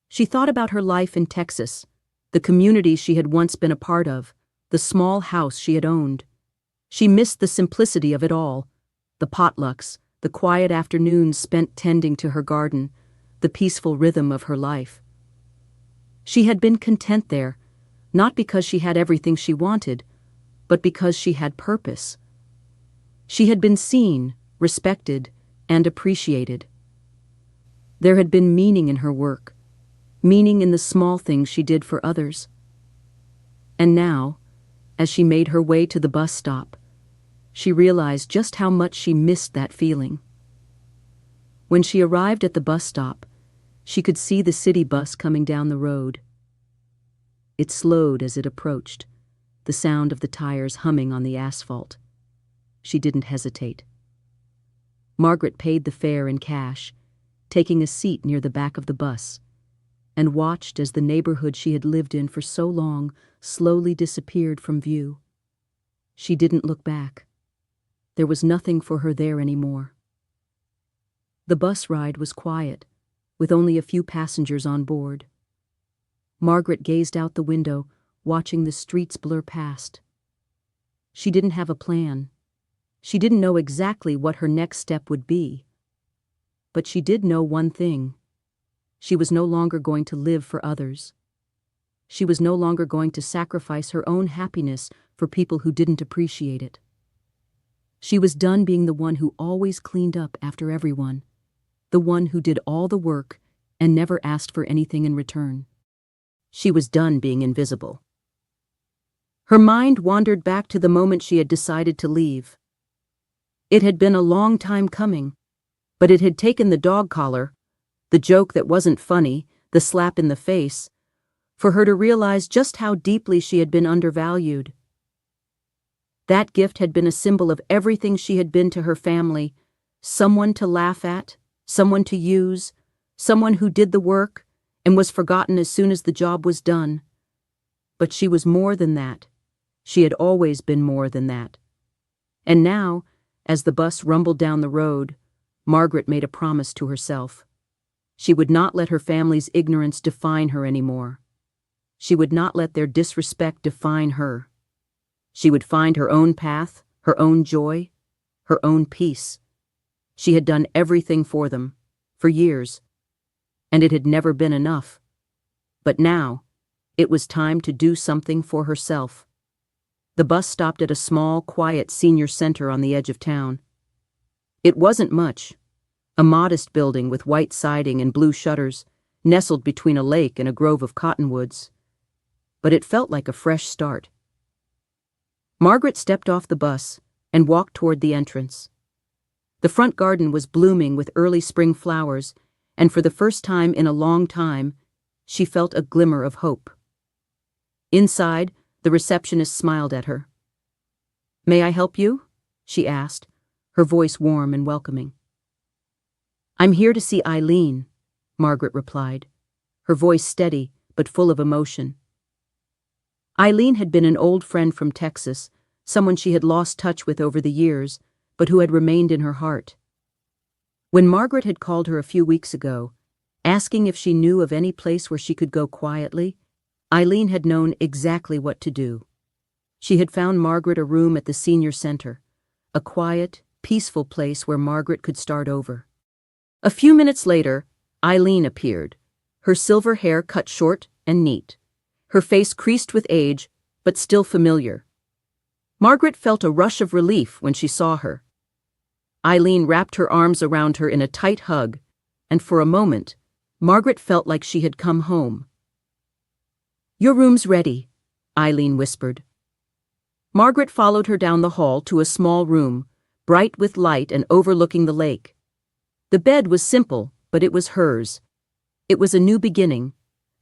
She thought about her life in Texas, the community she had once been a part of, the small house she had owned. She missed the simplicity of it all, the potlucks, the quiet afternoons spent tending to her garden, the peaceful rhythm of her life. She had been content there, not because she had everything she wanted, but because she had purpose. She had been seen, respected, and appreciated. There had been meaning in her work, meaning in the small things she did for others. And now, as she made her way to the bus stop, she realized just how much she missed that feeling. When she arrived at the bus stop, she could see the city bus coming down the road. It slowed as it approached, the sound of the tires humming on the asphalt. She didn't hesitate. Margaret paid the fare in cash, taking a seat near the back of the bus, and watched as the neighborhood she had lived in for so long slowly disappeared from view. She didn't look back. There was nothing for her there anymore. The bus ride was quiet, with only a few passengers on board. Margaret gazed out the window, watching the streets blur past. She didn't have a plan. She didn't know exactly what her next step would be. But she did know one thing. She was no longer going to live for others. She was no longer going to sacrifice her own happiness for people who didn't appreciate it. She was done being the one who always cleaned up after everyone, the one who did all the work and never asked for anything in return. She was done being invisible. Her mind wandered back to the moment she had decided to leave. It had been a long time coming, but it had taken the dog collar, the joke that wasn't funny, the slap in the face, for her to realize just how deeply she had been undervalued, That gift had been a symbol of everything she had been to her family: someone to laugh at, someone to use, someone who did the work and was forgotten as soon as the job was done. But she was more than that. She had always been more than that. And now, as the bus rumbled down the road, Margaret made a promise to herself. She would not let her family's ignorance define her anymore. She would not let their disrespect define her. She would find her own path, her own joy, her own peace. She had done everything for them, for years, and it had never been enough. But now, it was time to do something for herself. The bus stopped at a small, quiet senior center on the edge of town. It wasn't much, a modest building with white siding and blue shutters, nestled between a lake and a grove of cottonwoods. But it felt like a fresh start. Margaret stepped off the bus and walked toward the entrance. The front garden was blooming with early spring flowers, and for the first time in a long time, she felt a glimmer of hope. Inside, the receptionist smiled at her. "May I help you?" she asked, her voice warm and welcoming. "I'm here to see Eileen," Margaret replied, her voice steady but full of emotion. Eileen had been an old friend from Texas, someone she had lost touch with over the years, but who had remained in her heart. When Margaret had called her a few weeks ago, asking if she knew of any place where she could go quietly, Eileen had known exactly what to do. She had found Margaret a room at the senior center, a quiet, peaceful place where Margaret could start over. A few minutes later, Eileen appeared, her silver hair cut short and neat, her face creased with age, but still familiar. Margaret felt a rush of relief when she saw her. Eileen wrapped her arms around her in a tight hug, and for a moment, Margaret felt like she had come home. "Your room's ready," Eileen whispered. Margaret followed her down the hall to a small room, bright with light and overlooking the lake. The bed was simple, but it was hers. It was a new beginning,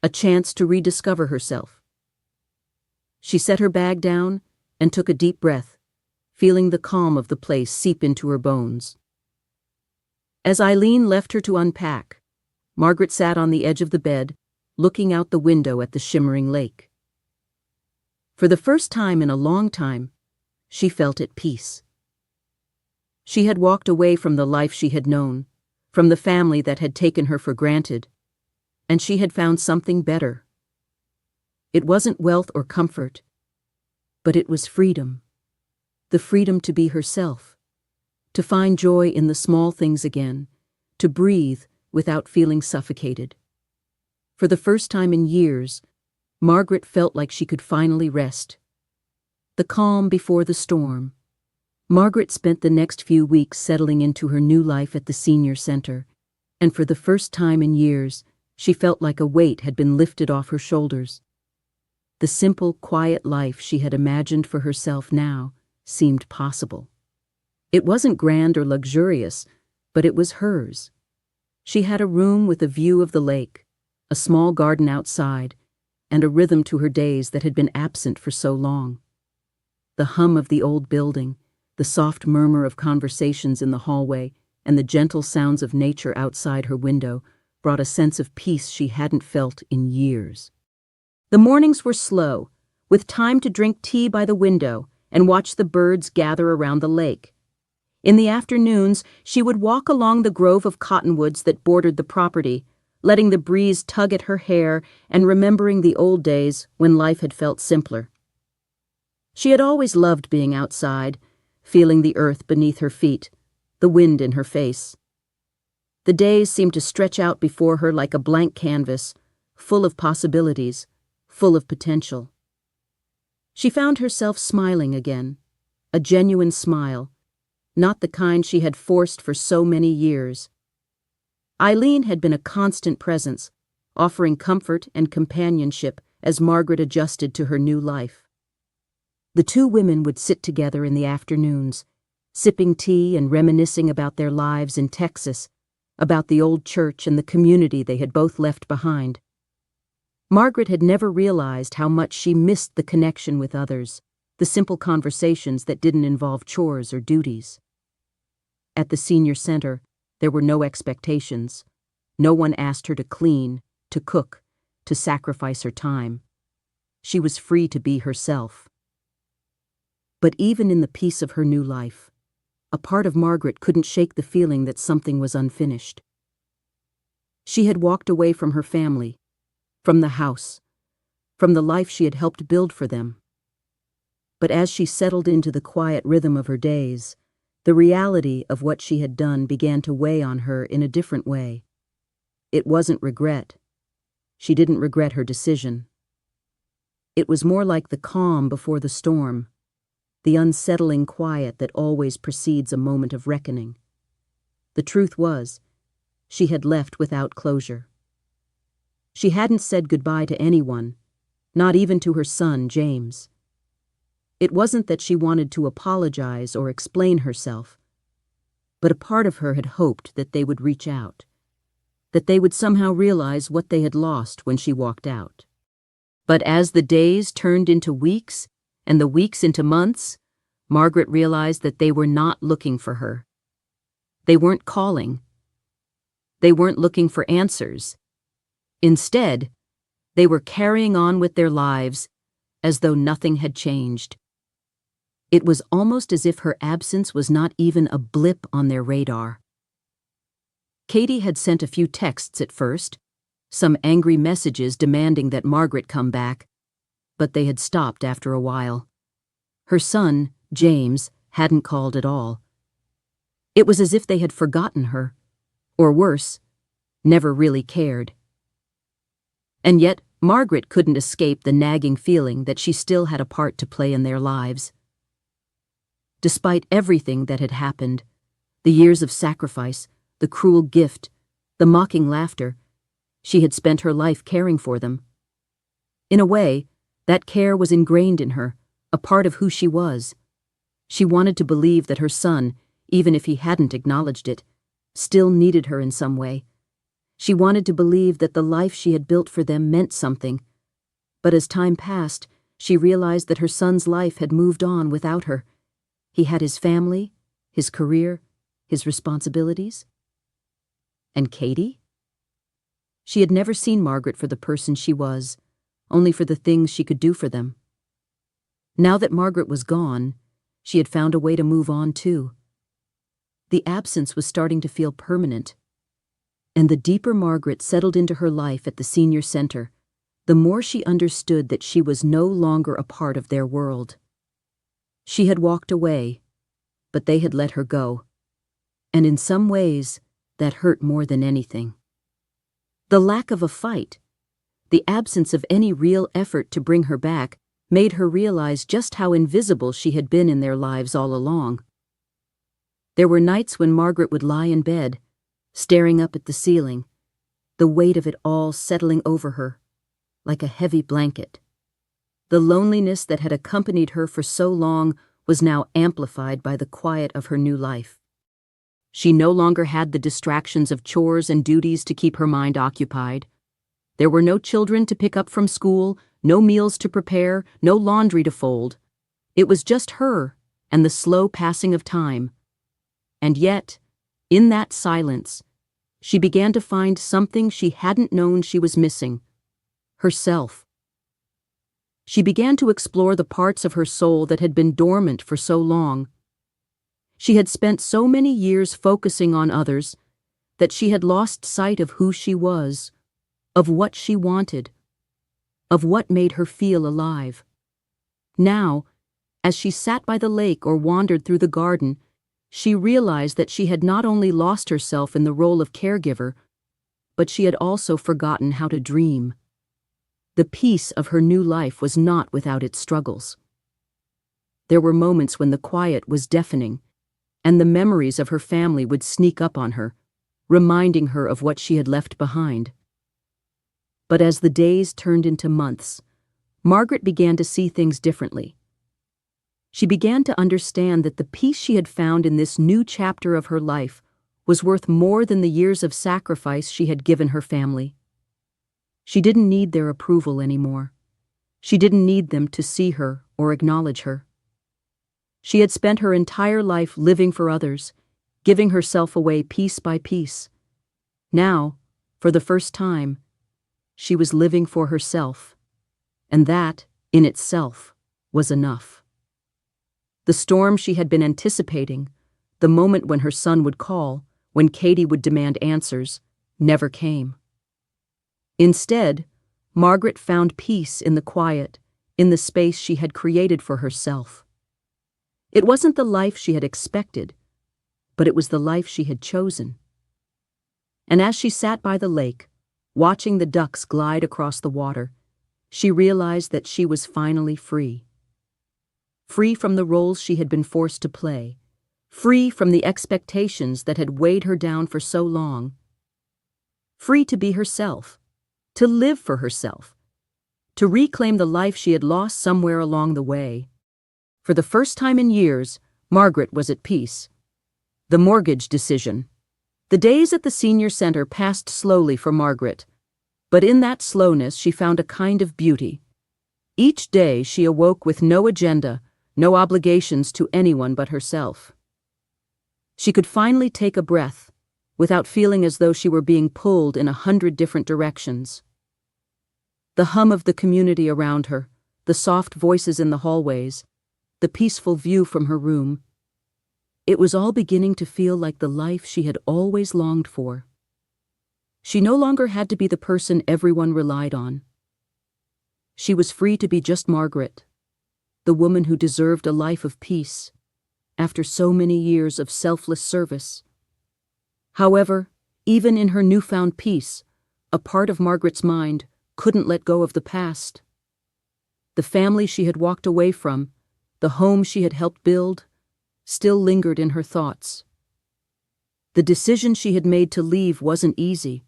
a chance to rediscover herself. She set her bag down and took a deep breath, feeling the calm of the place seep into her bones. As Eileen left her to unpack, Margaret sat on the edge of the bed, looking out the window at the shimmering lake. For the first time in a long time, she felt at peace. She had walked away from the life she had known, from the family that had taken her for granted, and she had found something better. It wasn't wealth or comfort, but it was freedom. The freedom to be herself, to find joy in the small things again, to breathe without feeling suffocated. For the first time in years, Margaret felt like she could finally rest. The calm before the storm. Margaret spent the next few weeks settling into her new life at the senior center, and for the first time in years, she felt like a weight had been lifted off her shoulders. The simple, quiet life she had imagined for herself now seemed possible. It wasn't grand or luxurious, but it was hers. She had a room with a view of the lake, a small garden outside, and a rhythm to her days that had been absent for so long. The hum of the old building, the soft murmur of conversations in the hallway, and the gentle sounds of nature outside her window brought a sense of peace she hadn't felt in years. The mornings were slow, with time to drink tea by the window and watch the birds gather around the lake. In the afternoons, she would walk along the grove of cottonwoods that bordered the property, letting the breeze tug at her hair and remembering the old days when life had felt simpler. She had always loved being outside, feeling the earth beneath her feet, the wind in her face. The days seemed to stretch out before her like a blank canvas, full of possibilities, full of potential. She found herself smiling again, a genuine smile, not the kind she had forced for so many years. Eileen had been a constant presence, offering comfort and companionship as Margaret adjusted to her new life. The two women would sit together in the afternoons, sipping tea and reminiscing about their lives in Texas, about the old church and the community they had both left behind. Margaret had never realized how much she missed the connection with others, the simple conversations that didn't involve chores or duties. At the senior center, there were no expectations. No one asked her to clean, to cook, to sacrifice her time. She was free to be herself. But even in the peace of her new life, a part of Margaret couldn't shake the feeling that something was unfinished. She had walked away from her family, from the house, from the life she had helped build for them. But as she settled into the quiet rhythm of her days, the reality of what she had done began to weigh on her in a different way. It wasn't regret. She didn't regret her decision. It was more like the calm before the storm, the unsettling quiet that always precedes a moment of reckoning. The truth was, she had left without closure. She hadn't said goodbye to anyone, not even to her son, James. It wasn't that she wanted to apologize or explain herself, but a part of her had hoped that they would reach out, that they would somehow realize what they had lost when she walked out. But as the days turned into weeks, and the weeks into months, Margaret realized that they were not looking for her. They weren't calling. They weren't looking for answers. Instead, they were carrying on with their lives as though nothing had changed. It was almost as if her absence was not even a blip on their radar. Katie had sent a few texts at first, some angry messages demanding that Margaret come back, but they had stopped after a while. Her son, James, hadn't called at all. It was as if they had forgotten her, or worse, never really cared. And yet, Margaret couldn't escape the nagging feeling that she still had a part to play in their lives. Despite everything that had happened, the years of sacrifice, the cruel gift, the mocking laughter, she had spent her life caring for them. In a way, that care was ingrained in her, a part of who she was. She wanted to believe that her son, even if he hadn't acknowledged it, still needed her in some way. She wanted to believe that the life she had built for them meant something. But as time passed, she realized that her son's life had moved on without her. He had his family, his career, his responsibilities. And Katie? She had never seen Margaret for the person she was, only for the things she could do for them. Now that Margaret was gone, she had found a way to move on too. The absence was starting to feel permanent. And the deeper Margaret settled into her life at the senior center, the more she understood that she was no longer a part of their world. She had walked away, but they had let her go. And in some ways, that hurt more than anything. The lack of a fight, the absence of any real effort to bring her back, made her realize just how invisible she had been in their lives all along. There were nights when Margaret would lie in bed, staring up at the ceiling, the weight of it all settling over her, like a heavy blanket. The loneliness that had accompanied her for so long was now amplified by the quiet of her new life. She no longer had the distractions of chores and duties to keep her mind occupied. There were no children to pick up from school, no meals to prepare, no laundry to fold. It was just her and the slow passing of time. And yet, in that silence, she began to find something she hadn't known she was missing: herself. She began to explore the parts of her soul that had been dormant for so long. She had spent so many years focusing on others that she had lost sight of who she was, of what she wanted, of what made her feel alive. Now, as she sat by the lake or wandered through the garden, she realized that she had not only lost herself in the role of caregiver, but she had also forgotten how to dream. The peace of her new life was not without its struggles. There were moments when the quiet was deafening, and the memories of her family would sneak up on her, reminding her of what she had left behind. But as the days turned into months, Margaret began to see things differently. She began to understand that the peace she had found in this new chapter of her life was worth more than the years of sacrifice she had given her family. She didn't need their approval anymore. She didn't need them to see her or acknowledge her. She had spent her entire life living for others, giving herself away piece by piece. Now, for the first time, she was living for herself, and that, in itself, was enough. The storm she had been anticipating, the moment when her son would call, when Katie would demand answers, never came. Instead, Margaret found peace in the quiet, in the space she had created for herself. It wasn't the life she had expected, but it was the life she had chosen. And as she sat by the lake, watching the ducks glide across the water, she realized that she was finally free. Free from the roles she had been forced to play, free from the expectations that had weighed her down for so long. Free to be herself, to live for herself, to reclaim the life she had lost somewhere along the way. For the first time in years, Margaret was at peace. The mortgage decision. The days at the senior center passed slowly for Margaret, but in that slowness she found a kind of beauty. Each day she awoke with no agenda, no obligations to anyone but herself. She could finally take a breath, without feeling as though she were being pulled in 100 different directions. The hum of the community around her, the soft voices in the hallways, the peaceful view from her room. It was all beginning to feel like the life she had always longed for. She no longer had to be the person everyone relied on. She was free to be just Margaret, the woman who deserved a life of peace, after so many years of selfless service. However, even in her newfound peace, a part of Margaret's mind couldn't let go of the past. The family she had walked away from, the home she had helped build, still lingered in her thoughts. The decision she had made to leave wasn't easy.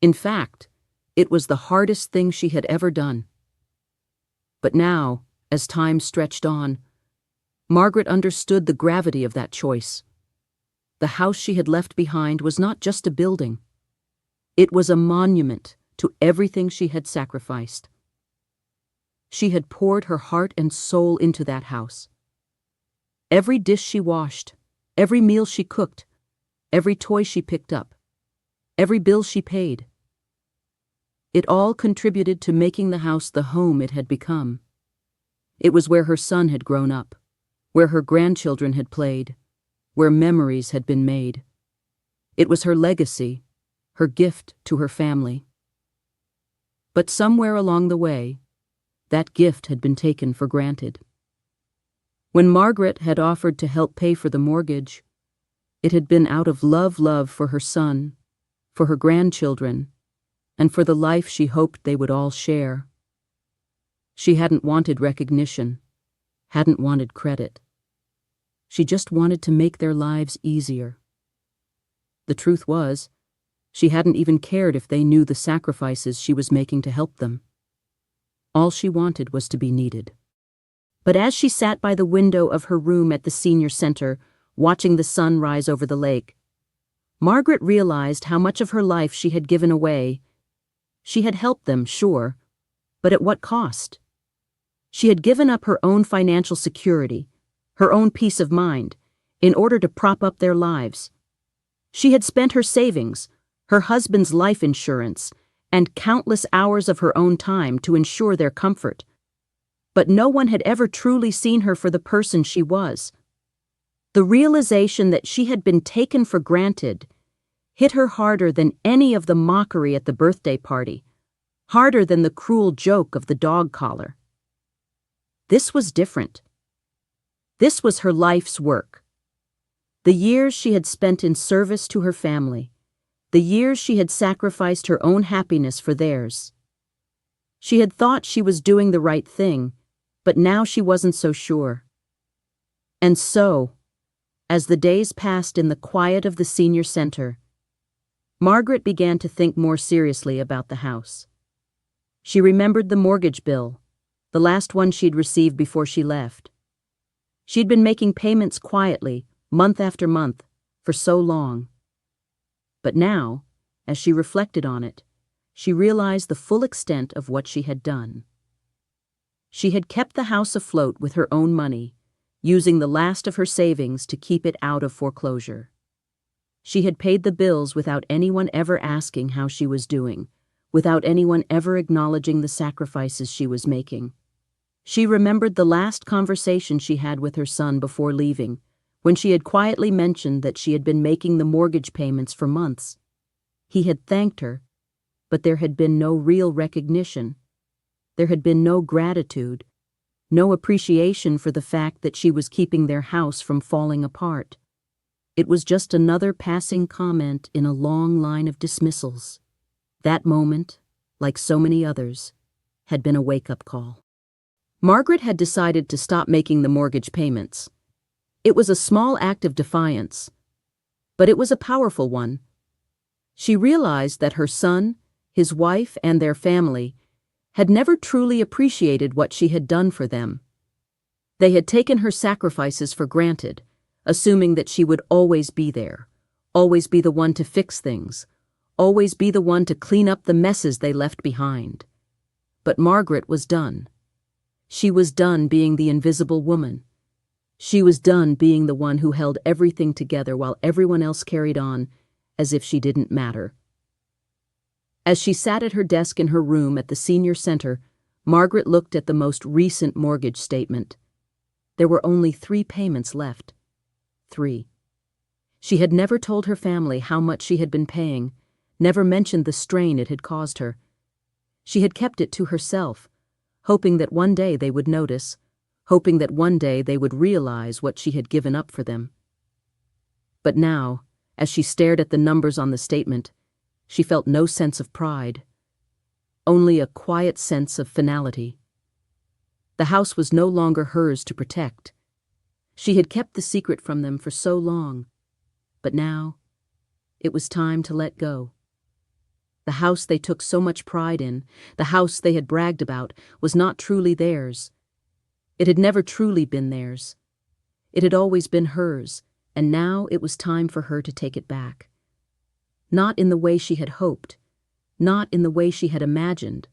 In fact, it was the hardest thing she had ever done. But now, as time stretched on, Margaret understood the gravity of that choice. The house she had left behind was not just a building. It was a monument to everything she had sacrificed. She had poured her heart and soul into that house. Every dish she washed, every meal she cooked, every toy she picked up, every bill she paid. It all contributed to making the house the home it had become. It was where her son had grown up, where her grandchildren had played, where memories had been made. It was her legacy, her gift to her family. But somewhere along the way, that gift had been taken for granted. When Margaret had offered to help pay for the mortgage, it had been out of love for her son, for her grandchildren, and for the life she hoped they would all share. She hadn't wanted recognition, hadn't wanted credit. She just wanted to make their lives easier. The truth was, she hadn't even cared if they knew the sacrifices she was making to help them. All she wanted was to be needed. But as she sat by the window of her room at the senior center, watching the sun rise over the lake, Margaret realized how much of her life she had given away. She had helped them, sure, but at what cost? She had given up her own financial security, her own peace of mind, in order to prop up their lives. She had spent her savings, her husband's life insurance, and countless hours of her own time to ensure their comfort. But no one had ever truly seen her for the person she was. The realization that she had been taken for granted hit her harder than any of the mockery at the birthday party, harder than the cruel joke of the dog collar. This was different. This was her life's work. The years she had spent in service to her family, the years she had sacrificed her own happiness for theirs. She had thought she was doing the right thing, but now she wasn't so sure. And so, as the days passed in the quiet of the senior center, Margaret began to think more seriously about the house. She remembered the mortgage bill, the last one she'd received before she left. She'd been making payments quietly, month after month, for so long. But now, as she reflected on it, she realized the full extent of what she had done. She had kept the house afloat with her own money, using the last of her savings to keep it out of foreclosure. She had paid the bills without anyone ever asking how she was doing, without anyone ever acknowledging the sacrifices she was making. She remembered the last conversation she had with her son before leaving, when she had quietly mentioned that she had been making the mortgage payments for months. He had thanked her, but there had been no real recognition. There had been no gratitude, no appreciation for the fact that she was keeping their house from falling apart. It was just another passing comment in a long line of dismissals. That moment, like so many others, had been a wake-up call. Margaret had decided to stop making the mortgage payments. It was a small act of defiance, but it was a powerful one. She realized that her son, his wife, and their family had never truly appreciated what she had done for them. They had taken her sacrifices for granted, assuming that she would always be there, always be the one to fix things, always be the one to clean up the messes they left behind. But Margaret was done. She was done being the invisible woman. She was done being the one who held everything together while everyone else carried on as if she didn't matter. As she sat at her desk in her room at the senior center, Margaret looked at the most recent mortgage statement. There were only 3 payments left. 3. She had never told her family how much she had been paying, never mentioned the strain it had caused her. She had kept it to herself, hoping that one day they would notice, hoping that one day they would realize what she had given up for them. But now, as she stared at the numbers on the statement, she felt no sense of pride, only a quiet sense of finality. The house was no longer hers to protect. She had kept the secret from them for so long, but now it was time to let go. The house they took so much pride in, the house they had bragged about, was not truly theirs. It had never truly been theirs. It had always been hers, and now it was time for her to take it back. Not in the way she had hoped, not in the way she had imagined,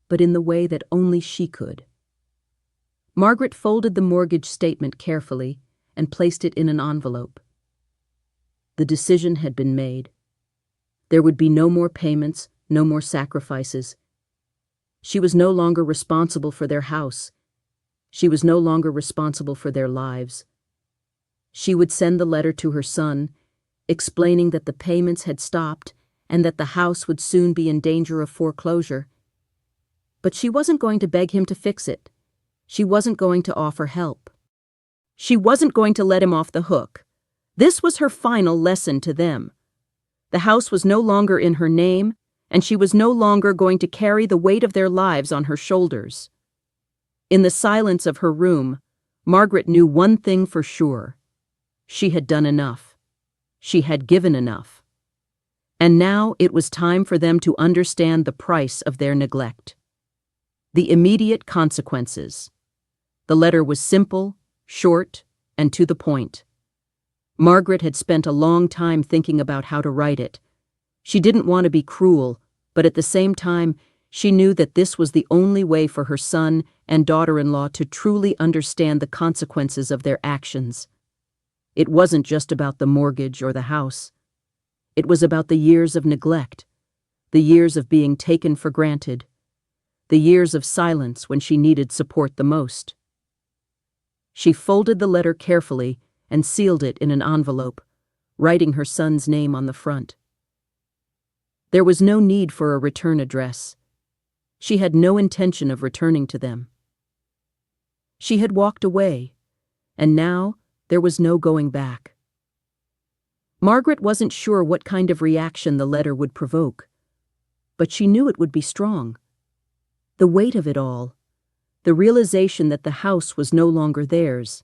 but in the way that only she could. Margaret folded the mortgage statement carefully and placed it in an envelope. The decision had been made. There would be no more payments, no more sacrifices. She was no longer responsible for their house. She was no longer responsible for their lives. She would send the letter to her son, explaining that the payments had stopped and that the house would soon be in danger of foreclosure. But she wasn't going to beg him to fix it. She wasn't going to offer help. She wasn't going to let him off the hook. This was her final lesson to them. The house was no longer in her name, and she was no longer going to carry the weight of their lives on her shoulders. In the silence of her room, Margaret knew one thing for sure. She had done enough. She had given enough. And now it was time for them to understand the price of their neglect. The immediate consequences. The letter was simple, short, and to the point. Margaret had spent a long time thinking about how to write it. She didn't want to be cruel, but at the same time, she knew that this was the only way for her son and daughter-in-law to truly understand the consequences of their actions. It wasn't just about the mortgage or the house. It was about the years of neglect, the years of being taken for granted, the years of silence when she needed support the most. She folded the letter carefully and sealed it in an envelope, writing her son's name on the front. There was no need for a return address. She had no intention of returning to them. She had walked away, and now there was no going back. Margaret wasn't sure what kind of reaction the letter would provoke, but she knew it would be strong. The weight of it all, the realization that the house was no longer theirs,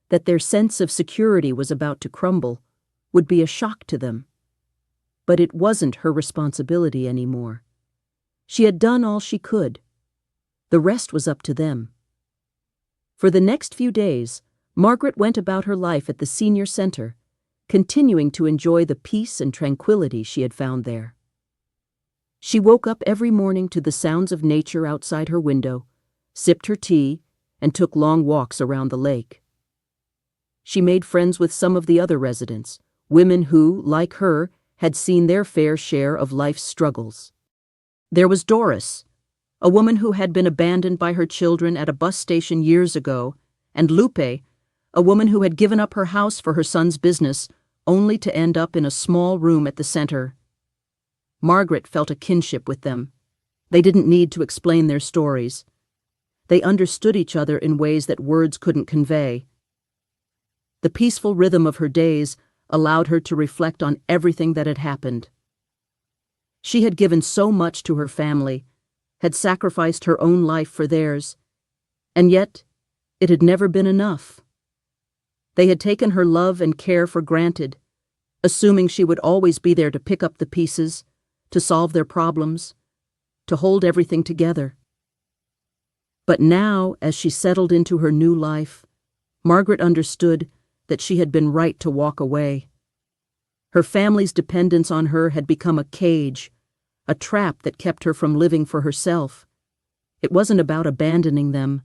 that their sense of security was about to crumble, would be a shock to them. But it wasn't her responsibility anymore. She had done all she could. The rest was up to them. For the next few days, Margaret went about her life at the senior center, continuing to enjoy the peace and tranquility she had found there. She woke up every morning to the sounds of nature outside her window, sipped her tea, and took long walks around the lake. she made friends with some of the other residents, women who, like her, had seen their fair share of life's struggles. There was Doris, a woman who had been abandoned by her children at a bus station years ago, and Lupe, a woman who had given up her house for her son's business, only to end up in a small room at the center. Margaret felt a kinship with them. They didn't need to explain their stories. They understood each other in ways that words couldn't convey. The peaceful rhythm of her days allowed her to reflect on everything that had happened. She had given so much to her family, had sacrificed her own life for theirs, and yet it had never been enough. They had taken her love and care for granted, assuming she would always be there to pick up the pieces, to solve their problems, to hold everything together. But now, as she settled into her new life, Margaret understood that she had been right to walk away. Her family's dependence on her had become a cage, a trap that kept her from living for herself. It wasn't about abandoning them.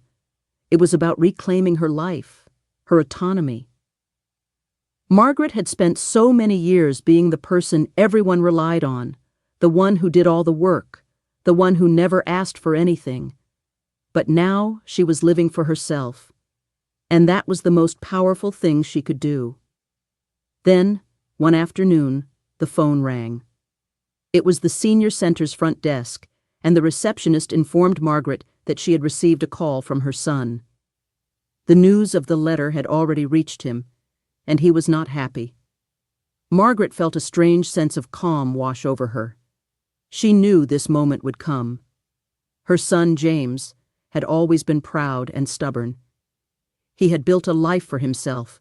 It was about reclaiming her life, her autonomy. Margaret had spent so many years being the person everyone relied on, the one who did all the work, the one who never asked for anything. But now she was living for herself, and that was the most powerful thing she could do. Then, one afternoon, the phone rang. It was the senior center's front desk, and the receptionist informed Margaret that she had received a call from her son. The news of the letter had already reached him, and he was not happy. Margaret felt a strange sense of calm wash over her. She knew this moment would come. Her son, James, had always been proud and stubborn. He had built a life for himself,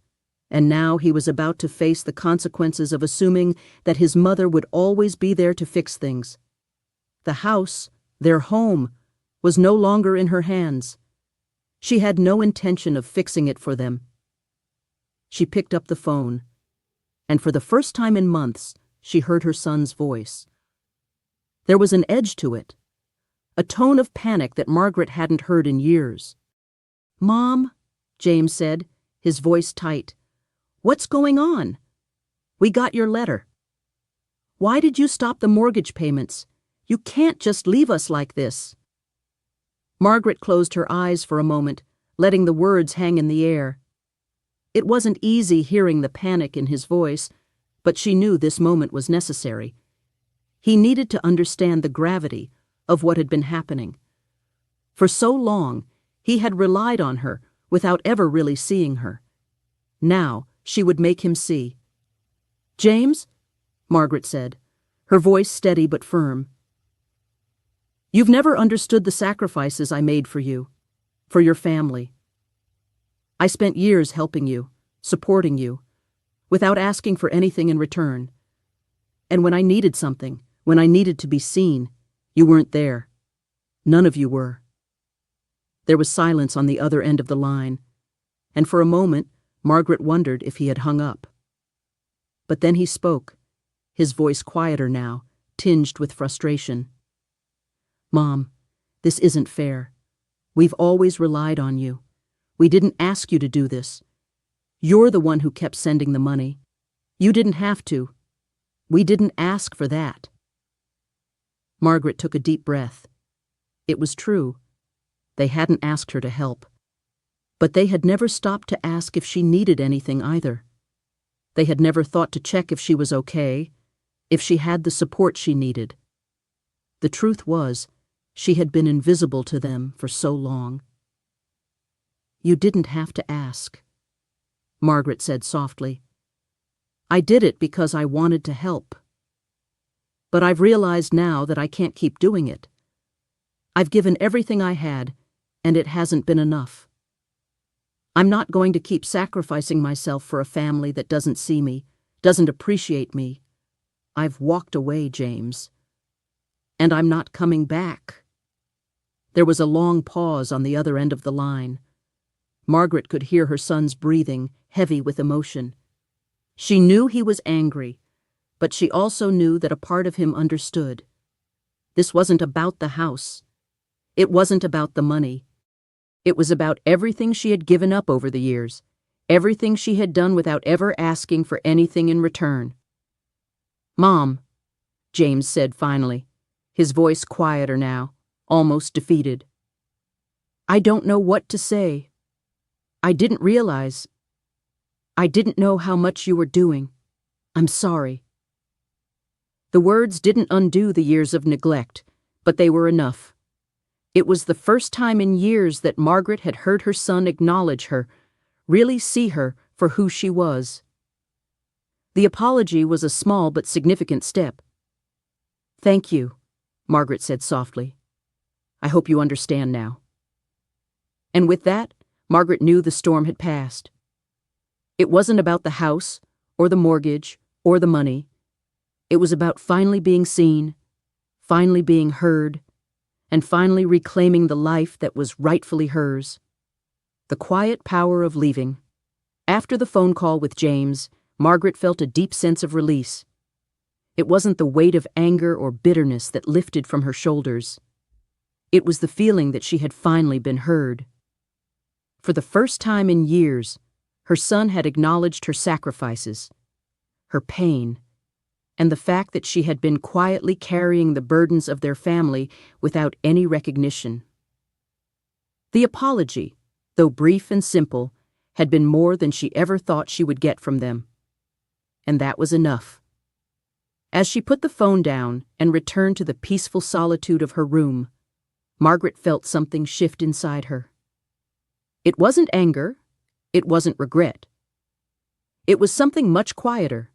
and now he was about to face the consequences of assuming that his mother would always be there to fix things. The house, their home, was no longer in her hands. She had no intention of fixing it for them. She picked up the phone, and for the first time in months, she heard her son's voice. There was an edge to it, a tone of panic that Margaret hadn't heard in years. "Mom," James said, his voice tight, "what's going on? We got your letter. Why did you stop the mortgage payments? You can't just leave us like this." Margaret closed her eyes for a moment, letting the words hang in the air. It wasn't easy hearing the panic in his voice, but she knew this moment was necessary. He needed to understand the gravity of what had been happening. For so long, he had relied on her without ever really seeing her. Now, she would make him see. "James," Margaret said, her voice steady but firm. "You've never understood the sacrifices I made for you, for your family. I spent years helping you, supporting you, without asking for anything in return. And when I needed something, when I needed to be seen, you weren't there. None of you were." There was silence on the other end of the line, and for a moment, Margaret wondered if he had hung up. But then he spoke, his voice quieter now, tinged with frustration. "Mom, this isn't fair. We've always relied on you. We didn't ask you to do this. You're the one who kept sending the money. You didn't have to. We didn't ask for that." Margaret took a deep breath. It was true. They hadn't asked her to help. But they had never stopped to ask if she needed anything either. They had never thought to check if she was okay, if she had the support she needed. The truth was, she had been invisible to them for so long. "You didn't have to ask," Margaret said softly. "I did it because I wanted to help. But I've realized now that I can't keep doing it. I've given everything I had, and it hasn't been enough. I'm not going to keep sacrificing myself for a family that doesn't see me, doesn't appreciate me. I've walked away, James. And I'm not coming back." There was a long pause on the other end of the line. Margaret could hear her son's breathing, heavy with emotion. She knew he was angry, but she also knew that a part of him understood. This wasn't about the house. It wasn't about the money. It was about everything she had given up over the years, everything she had done without ever asking for anything in return. "Mom," James said finally, his voice quieter now, almost defeated. "I don't know what to say. I didn't realize. I didn't know how much you were doing. I'm sorry." The words didn't undo the years of neglect, but they were enough. It was the first time in years that Margaret had heard her son acknowledge her, really see her for who she was. The apology was a small but significant step. "Thank you," Margaret said softly. "I hope you understand now." And with that, Margaret knew the storm had passed. It wasn't about the house, or the mortgage, or the money. It was about finally being seen, finally being heard, and finally reclaiming the life that was rightfully hers. The quiet power of leaving. After the phone call with James, Margaret felt a deep sense of release. It wasn't the weight of anger or bitterness that lifted from her shoulders. It was the feeling that she had finally been heard. For the first time in years, her son had acknowledged her sacrifices, her pain, and the fact that she had been quietly carrying the burdens of their family without any recognition. The apology, though brief and simple, had been more than she ever thought she would get from them. And that was enough. As she put the phone down and returned to the peaceful solitude of her room, Margaret felt something shift inside her. It wasn't anger, it wasn't regret. It was something much quieter,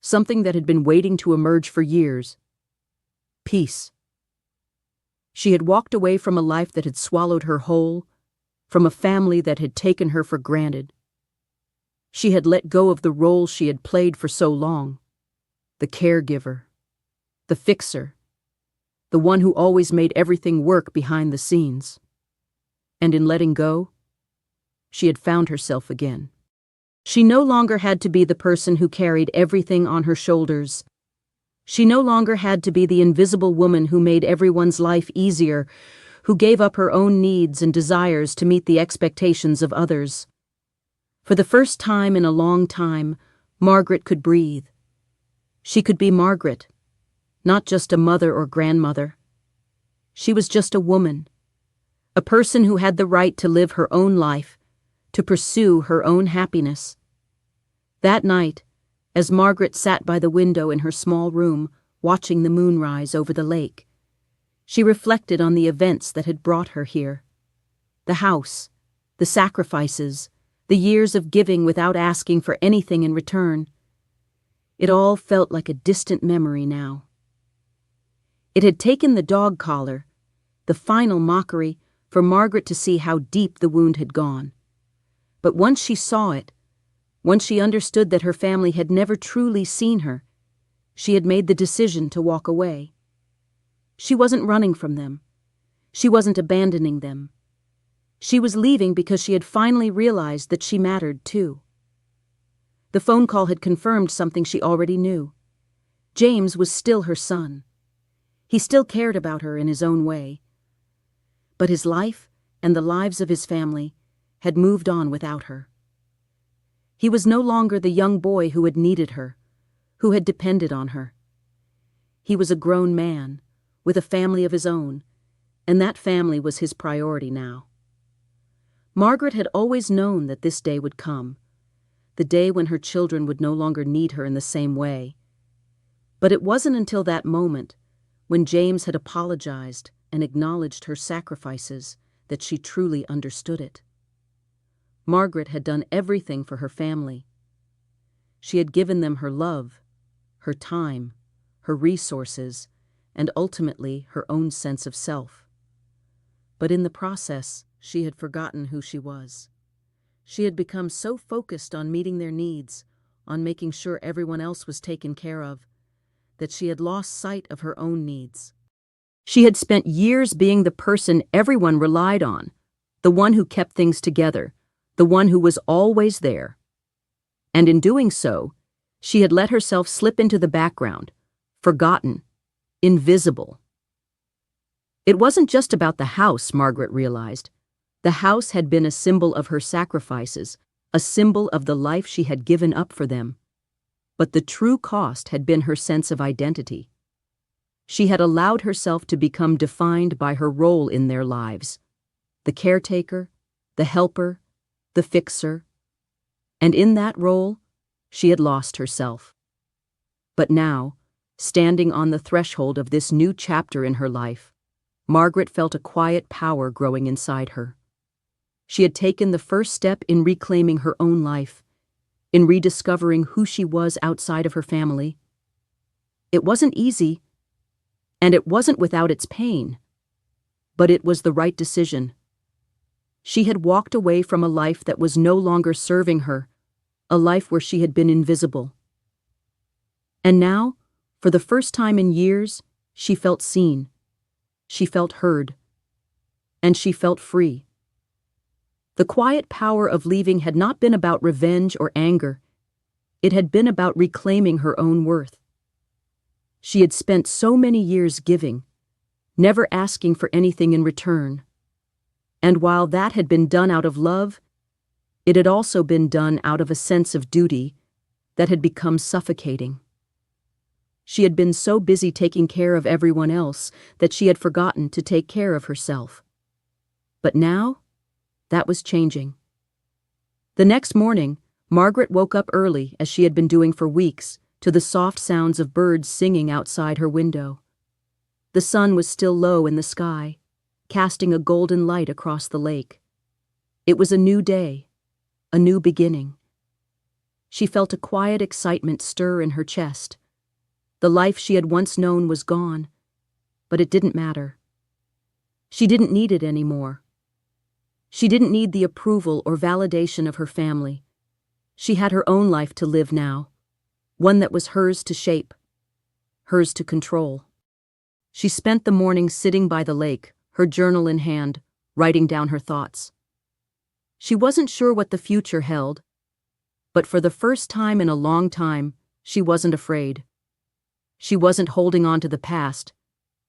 something that had been waiting to emerge for years. Peace. She had walked away from a life that had swallowed her whole, from a family that had taken her for granted. She had let go of the role she had played for so long, the caregiver, the fixer, the one who always made everything work behind the scenes. And in letting go, she had found herself again. She no longer had to be the person who carried everything on her shoulders. She no longer had to be the invisible woman who made everyone's life easier, who gave up her own needs and desires to meet the expectations of others. For the first time in a long time, Margaret could breathe. She could be Margaret, not just a mother or grandmother. She was just a woman, a person who had the right to live her own life, to pursue her own happiness. That night, as Margaret sat by the window in her small room, watching the moon rise over the lake, she reflected on the events that had brought her here. The house, the sacrifices, the years of giving without asking for anything in return. It all felt like a distant memory now. It had taken the dog collar, the final mockery, for Margaret to see how deep the wound had gone. But once she saw it, once she understood that her family had never truly seen her, she had made the decision to walk away. She wasn't running from them. She wasn't abandoning them. She was leaving because she had finally realized that she mattered too. The phone call had confirmed something she already knew. James was still her son. He still cared about her in his own way. But his life and the lives of his family had moved on without her. He was no longer the young boy who had needed her, who had depended on her. He was a grown man, with a family of his own, and that family was his priority now. Margaret had always known that this day would come, the day when her children would no longer need her in the same way. But it wasn't until that moment, when James had apologized and acknowledged her sacrifices, that she truly understood it. Margaret had done everything for her family. She had given them her love, her time, her resources, and ultimately her own sense of self. But in the process, she had forgotten who she was. She had become so focused on meeting their needs, on making sure everyone else was taken care of, that she had lost sight of her own needs. She had spent years being the person everyone relied on, the one who kept things together, the one who was always there. And in doing so, she had let herself slip into the background, forgotten, invisible. It wasn't just about the house, Margaret realized. The house had been a symbol of her sacrifices, a symbol of the life she had given up for them. But the true cost had been her sense of identity. She had allowed herself to become defined by her role in their lives: the caretaker, the helper, the fixer. And in that role, she had lost herself. But now, standing on the threshold of this new chapter in her life, Margaret felt a quiet power growing inside her. She had taken the first step in reclaiming her own life, in rediscovering who she was outside of her family. It wasn't easy, and it wasn't without its pain, but it was the right decision. She had walked away from a life that was no longer serving her, a life where she had been invisible. And now, for the first time in years, she felt seen. She felt heard. And she felt free. The quiet power of leaving had not been about revenge or anger. It had been about reclaiming her own worth. She had spent so many years giving, never asking for anything in return. And while that had been done out of love, it had also been done out of a sense of duty that had become suffocating. She had been so busy taking care of everyone else that she had forgotten to take care of herself. But now, that was changing. The next morning, Margaret woke up early, as she had been doing for weeks, to the soft sounds of birds singing outside her window. The sun was still low in the sky, casting a golden light across the lake. It was a new day, a new beginning. She felt a quiet excitement stir in her chest. The life she had once known was gone, but it didn't matter. She didn't need it anymore. She didn't need the approval or validation of her family. She had her own life to live now, one that was hers to shape, hers to control. She spent the morning sitting by the lake, her journal in hand, writing down her thoughts. She wasn't sure what the future held, but for the first time in a long time, she wasn't afraid. She wasn't holding on to the past,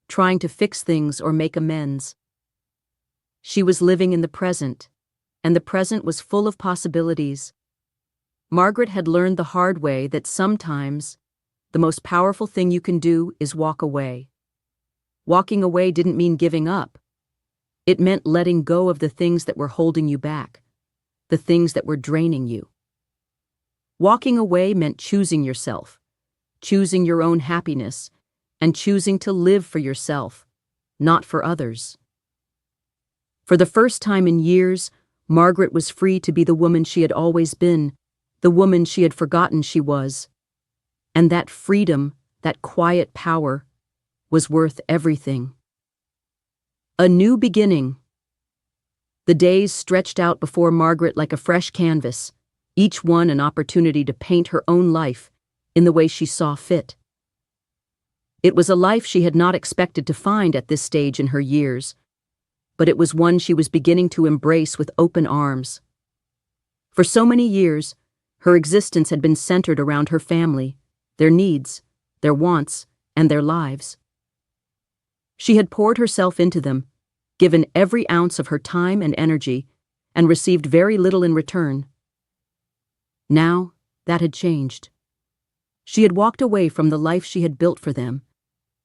trying to fix things or make amends. She was living in the present, and the present was full of possibilities. Margaret had learned the hard way that sometimes the most powerful thing you can do is walk away. Walking away didn't mean giving up. It meant letting go of the things that were holding you back, the things that were draining you. Walking away meant choosing yourself, choosing your own happiness, and choosing to live for yourself, not for others. For the first time in years, Margaret was free to be the woman she had always been, the woman she had forgotten she was. And that freedom, that quiet power, was worth everything. A new beginning. The days stretched out before Margaret like a fresh canvas, each one an opportunity to paint her own life in the way she saw fit. It was a life she had not expected to find at this stage in her years, but it was one she was beginning to embrace with open arms. For so many years, her existence had been centered around her family, their needs, their wants, and their lives. She had poured herself into them, given every ounce of her time and energy, and received very little in return. Now, that had changed. She had walked away from the life she had built for them,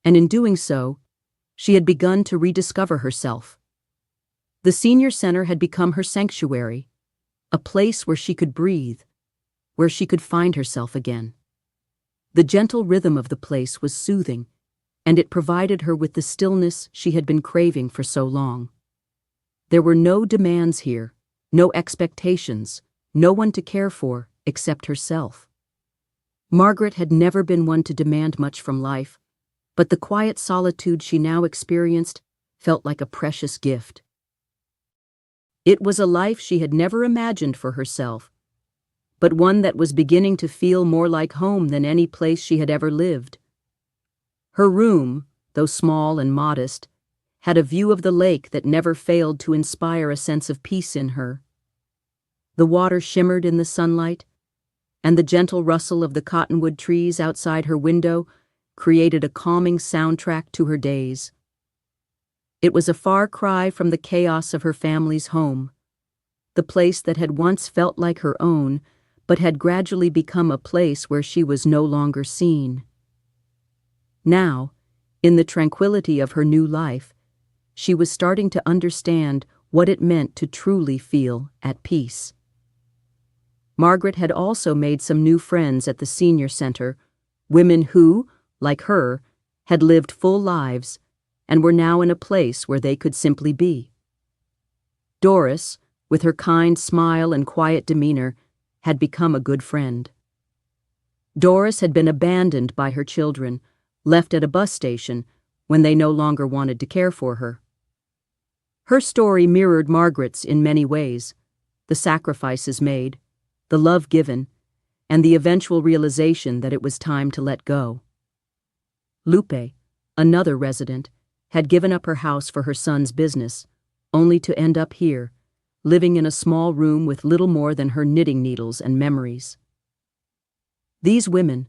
and in doing so, she had begun to rediscover herself. The senior center had become her sanctuary, a place where she could breathe, where she could find herself again. The gentle rhythm of the place was soothing, and it provided her with the stillness she had been craving for so long. There were no demands here, no expectations, no one to care for except herself. Margaret had never been one to demand much from life, but the quiet solitude she now experienced felt like a precious gift. It was a life she had never imagined for herself, but one that was beginning to feel more like home than any place she had ever lived. Her room, though small and modest, had a view of the lake that never failed to inspire a sense of peace in her. The water shimmered in the sunlight, and the gentle rustle of the cottonwood trees outside her window created a calming soundtrack to her days. It was a far cry from the chaos of her family's home, the place that had once felt like her own, but had gradually become a place where she was no longer seen. Now, in the tranquility of her new life, she was starting to understand what it meant to truly feel at peace. Margaret had also made some new friends at the senior center, women who, like her, had lived full lives and were now in a place where they could simply be. Doris, with her kind smile and quiet demeanor, had become a good friend. Doris had been abandoned by her children, left at a bus station when they no longer wanted to care for her. Her story mirrored Margaret's in many ways: the sacrifices made, the love given, and the eventual realization that it was time to let go. Lupe, another resident, had given up her house for her son's business, only to end up here, living in a small room with little more than her knitting needles and memories. These women,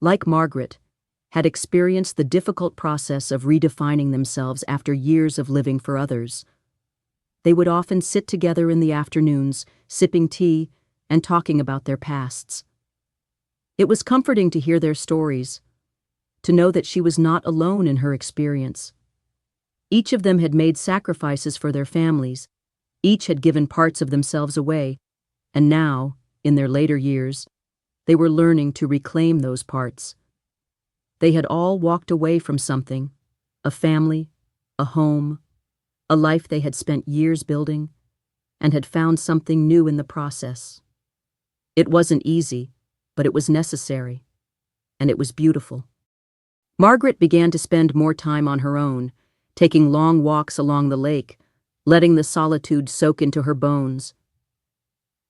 like Margaret, had experienced the difficult process of redefining themselves after years of living for others. They would often sit together in the afternoons, sipping tea and talking about their pasts. It was comforting to hear their stories, to know that she was not alone in her experience. Each of them had made sacrifices for their families, each had given parts of themselves away, and now, in their later years, they were learning to reclaim those parts. They had all walked away from something: a family, a home, a life they had spent years building, and had found something new in the process. It wasn't easy, but it was necessary, and it was beautiful. Margaret began to spend more time on her own, taking long walks along the lake, letting the solitude soak into her bones.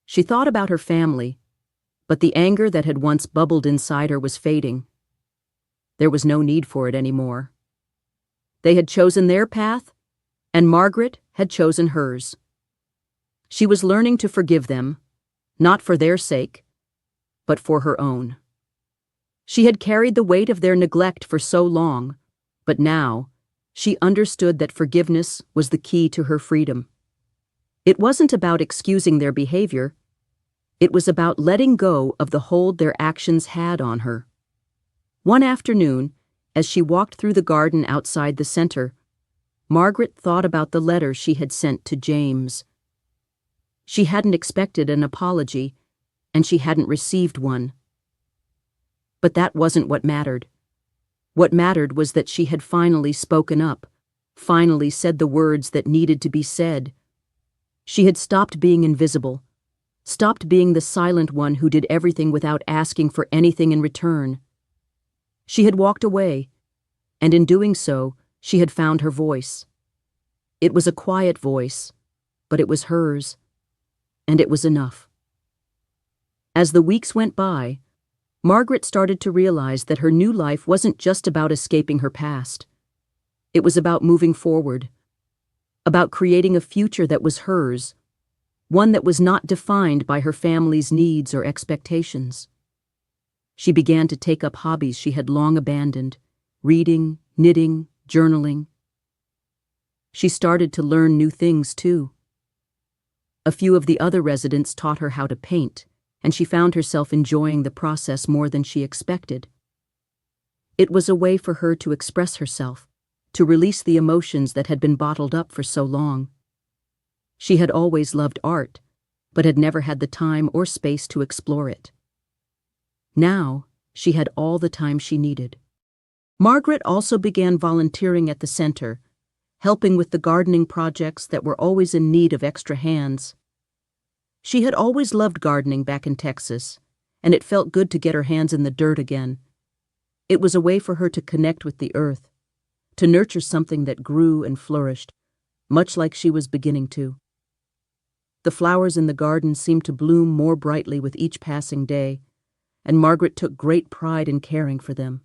She thought about her family, but the anger that had once bubbled inside her was fading. There was no need for it anymore. They had chosen their path, and Margaret had chosen hers. She was learning to forgive them, not for their sake, but for her own. She had carried the weight of their neglect for so long, but now she understood that forgiveness was the key to her freedom. It wasn't about excusing their behavior. It was about letting go of the hold their actions had on her. One afternoon, as she walked through the garden outside the center, Margaret thought about the letter she had sent to James. She hadn't expected an apology, and she hadn't received one. But that wasn't what mattered. What mattered was that she had finally spoken up, finally said the words that needed to be said. She had stopped being invisible, stopped being the silent one who did everything without asking for anything in return. She had walked away, and in doing so, she had found her voice. It was a quiet voice, but it was hers, and it was enough. As the weeks went by, Margaret started to realize that her new life wasn't just about escaping her past. It was about moving forward, about creating a future that was hers, one that was not defined by her family's needs or expectations. She began to take up hobbies she had long abandoned: reading, knitting, journaling. She started to learn new things, too. A few of the other residents taught her how to paint, and she found herself enjoying the process more than she expected. It was a way for her to express herself, to release the emotions that had been bottled up for so long. She had always loved art, but had never had the time or space to explore it. Now, she had all the time she needed. Margaret also began volunteering at the center, helping with the gardening projects that were always in need of extra hands. She had always loved gardening back in Texas, and it felt good to get her hands in the dirt again. It was a way for her to connect with the earth, to nurture something that grew and flourished, much like she was beginning to. The flowers in the garden seemed to bloom more brightly with each passing day, and Margaret took great pride in caring for them.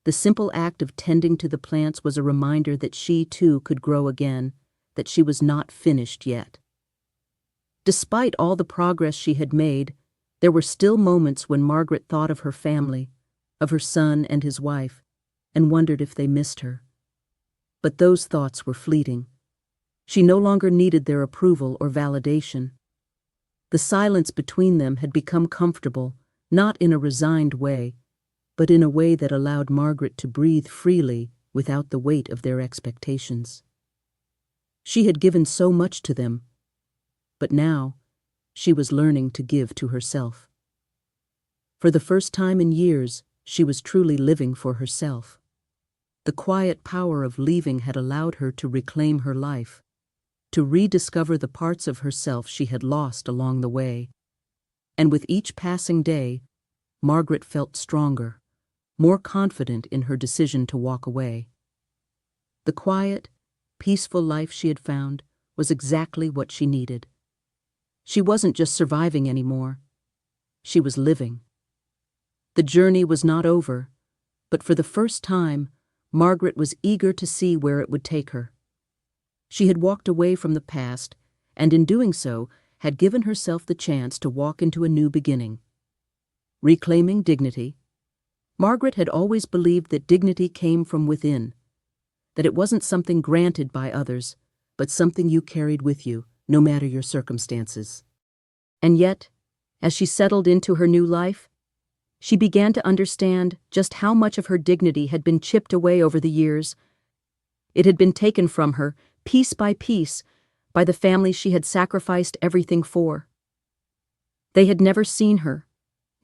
The simple act of tending to the plants was a reminder that she, too, could grow again, that she was not finished yet. Despite all the progress she had made, there were still moments when Margaret thought of her family, of her son and his wife, and wondered if they missed her. But those thoughts were fleeting. She no longer needed their approval or validation. The silence between them had become comfortable, not in a resigned way, but in a way that allowed Margaret to breathe freely without the weight of their expectations. She had given so much to them, but now she was learning to give to herself. For the first time in years, she was truly living for herself. The quiet power of leaving had allowed her to reclaim her life, to rediscover the parts of herself she had lost along the way. And with each passing day, Margaret felt stronger, more confident in her decision to walk away. The quiet, peaceful life she had found was exactly what she needed. She wasn't just surviving anymore. She was living. The journey was not over, but for the first time, Margaret was eager to see where it would take her. She had walked away from the past, and in doing so, had given herself the chance to walk into a new beginning. Reclaiming dignity, Margaret had always believed that dignity came from within, that it wasn't something granted by others, but something you carried with you, no matter your circumstances. And yet, as she settled into her new life, she began to understand just how much of her dignity had been chipped away over the years. It had been taken from her, piece by piece, by the family she had sacrificed everything for. They had never seen her,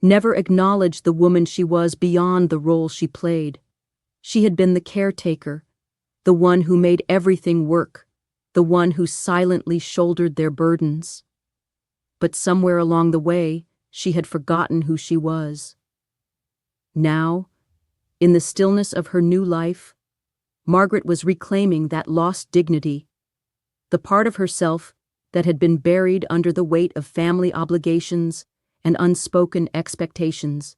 never acknowledged the woman she was beyond the role she played. She had been the caretaker, the one who made everything work, the one who silently shouldered their burdens. But somewhere along the way, she had forgotten who she was. Now, in the stillness of her new life, Margaret was reclaiming that lost dignity, the part of herself that had been buried under the weight of family obligations and unspoken expectations.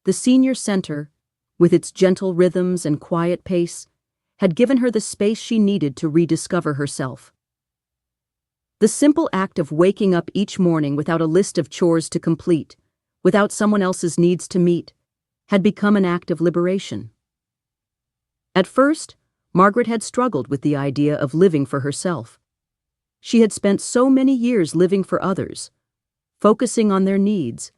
The senior center, with its gentle rhythms and quiet pace, had given her the space she needed to rediscover herself. The simple act of waking up each morning without a list of chores to complete, without someone else's needs to meet, had become an act of liberation. At first, Margaret had struggled with the idea of living for herself. She had spent so many years living for others, focusing on their needs,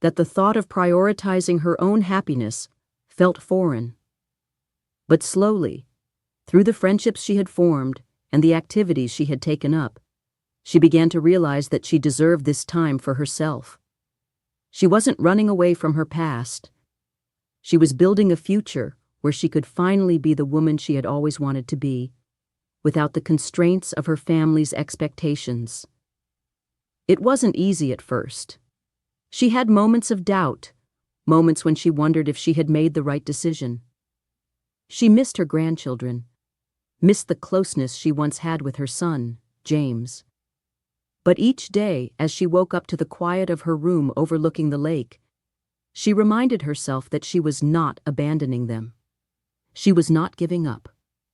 that the thought of prioritizing her own happiness felt foreign. But slowly, through the friendships she had formed and the activities she had taken up, she began to realize that she deserved this time for herself. She wasn't running away from her past. She was building a future where she could finally be the woman she had always wanted to be, without the constraints of her family's expectations. It wasn't easy at first. She had moments of doubt, moments when she wondered if she had made the right decision. She missed her grandchildren, missed the closeness she once had with her son, James. But each day, as she woke up to the quiet of her room overlooking the lake, she reminded herself that she was not abandoning them. She was not giving up.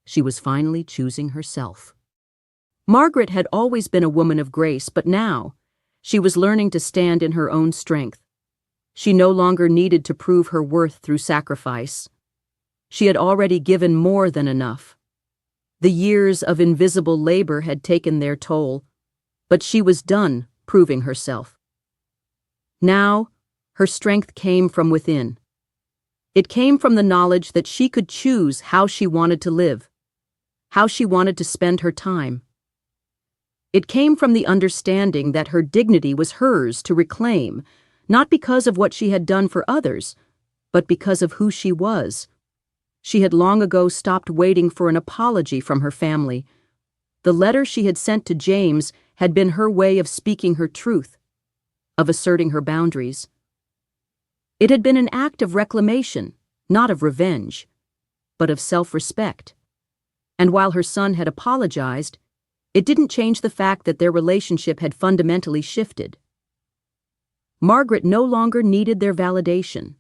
She was finally choosing herself. Margaret had always been a woman of grace, but now, she was learning to stand in her own strength. She no longer needed to prove her worth through sacrifice. She had already given more than enough. The years of invisible labor had taken their toll, but she was done proving herself. Now, her strength came from within. It came from the knowledge that she could choose how she wanted to live, how she wanted to spend her time. It came from the understanding that her dignity was hers to reclaim, not because of what she had done for others, but because of who she was. She had long ago stopped waiting for an apology from her family. The letter she had sent to James had been her way of speaking her truth, of asserting her boundaries. It had been an act of reclamation, not of revenge, but of self-respect. And while her son had apologized, it didn't change the fact that their relationship had fundamentally shifted. Margaret no longer needed their validation.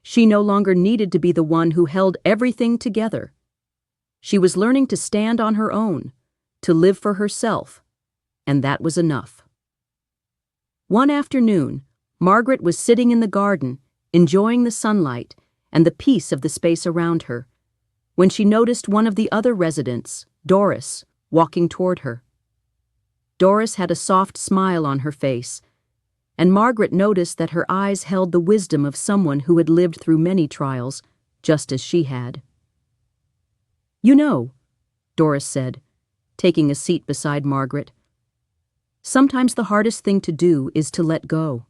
She no longer needed to be the one who held everything together. She was learning to stand on her own, to live for herself, and that was enough. One afternoon, Margaret was sitting in the garden, enjoying the sunlight and the peace of the space around her, when she noticed one of the other residents, Doris, walking toward her. Doris had a soft smile on her face, and Margaret noticed that her eyes held the wisdom of someone who had lived through many trials, just as she had. "You know," Doris said, taking a seat beside Margaret, "sometimes the hardest thing to do is to let go,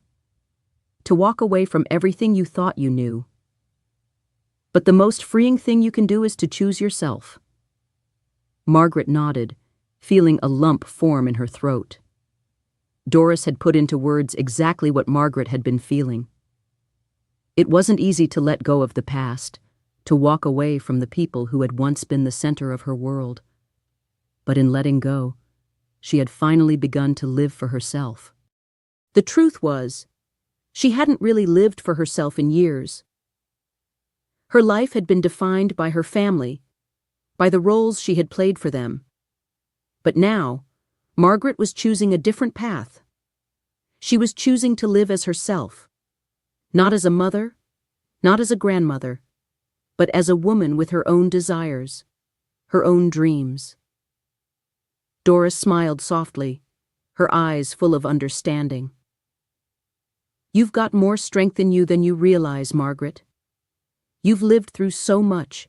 to walk away from everything you thought you knew. But the most freeing thing you can do is to choose yourself." Margaret nodded, feeling a lump form in her throat. Doris had put into words exactly what Margaret had been feeling. It wasn't easy to let go of the past, to walk away from the people who had once been the center of her world. But in letting go, she had finally begun to live for herself. The truth was, she hadn't really lived for herself in years. Her life had been defined by her family, by the roles she had played for them. But now, Margaret was choosing a different path. She was choosing to live as herself, not as a mother, not as a grandmother, but as a woman with her own desires, her own dreams. Doris smiled softly, her eyes full of understanding. "You've got more strength in you than you realize, Margaret. You've lived through so much,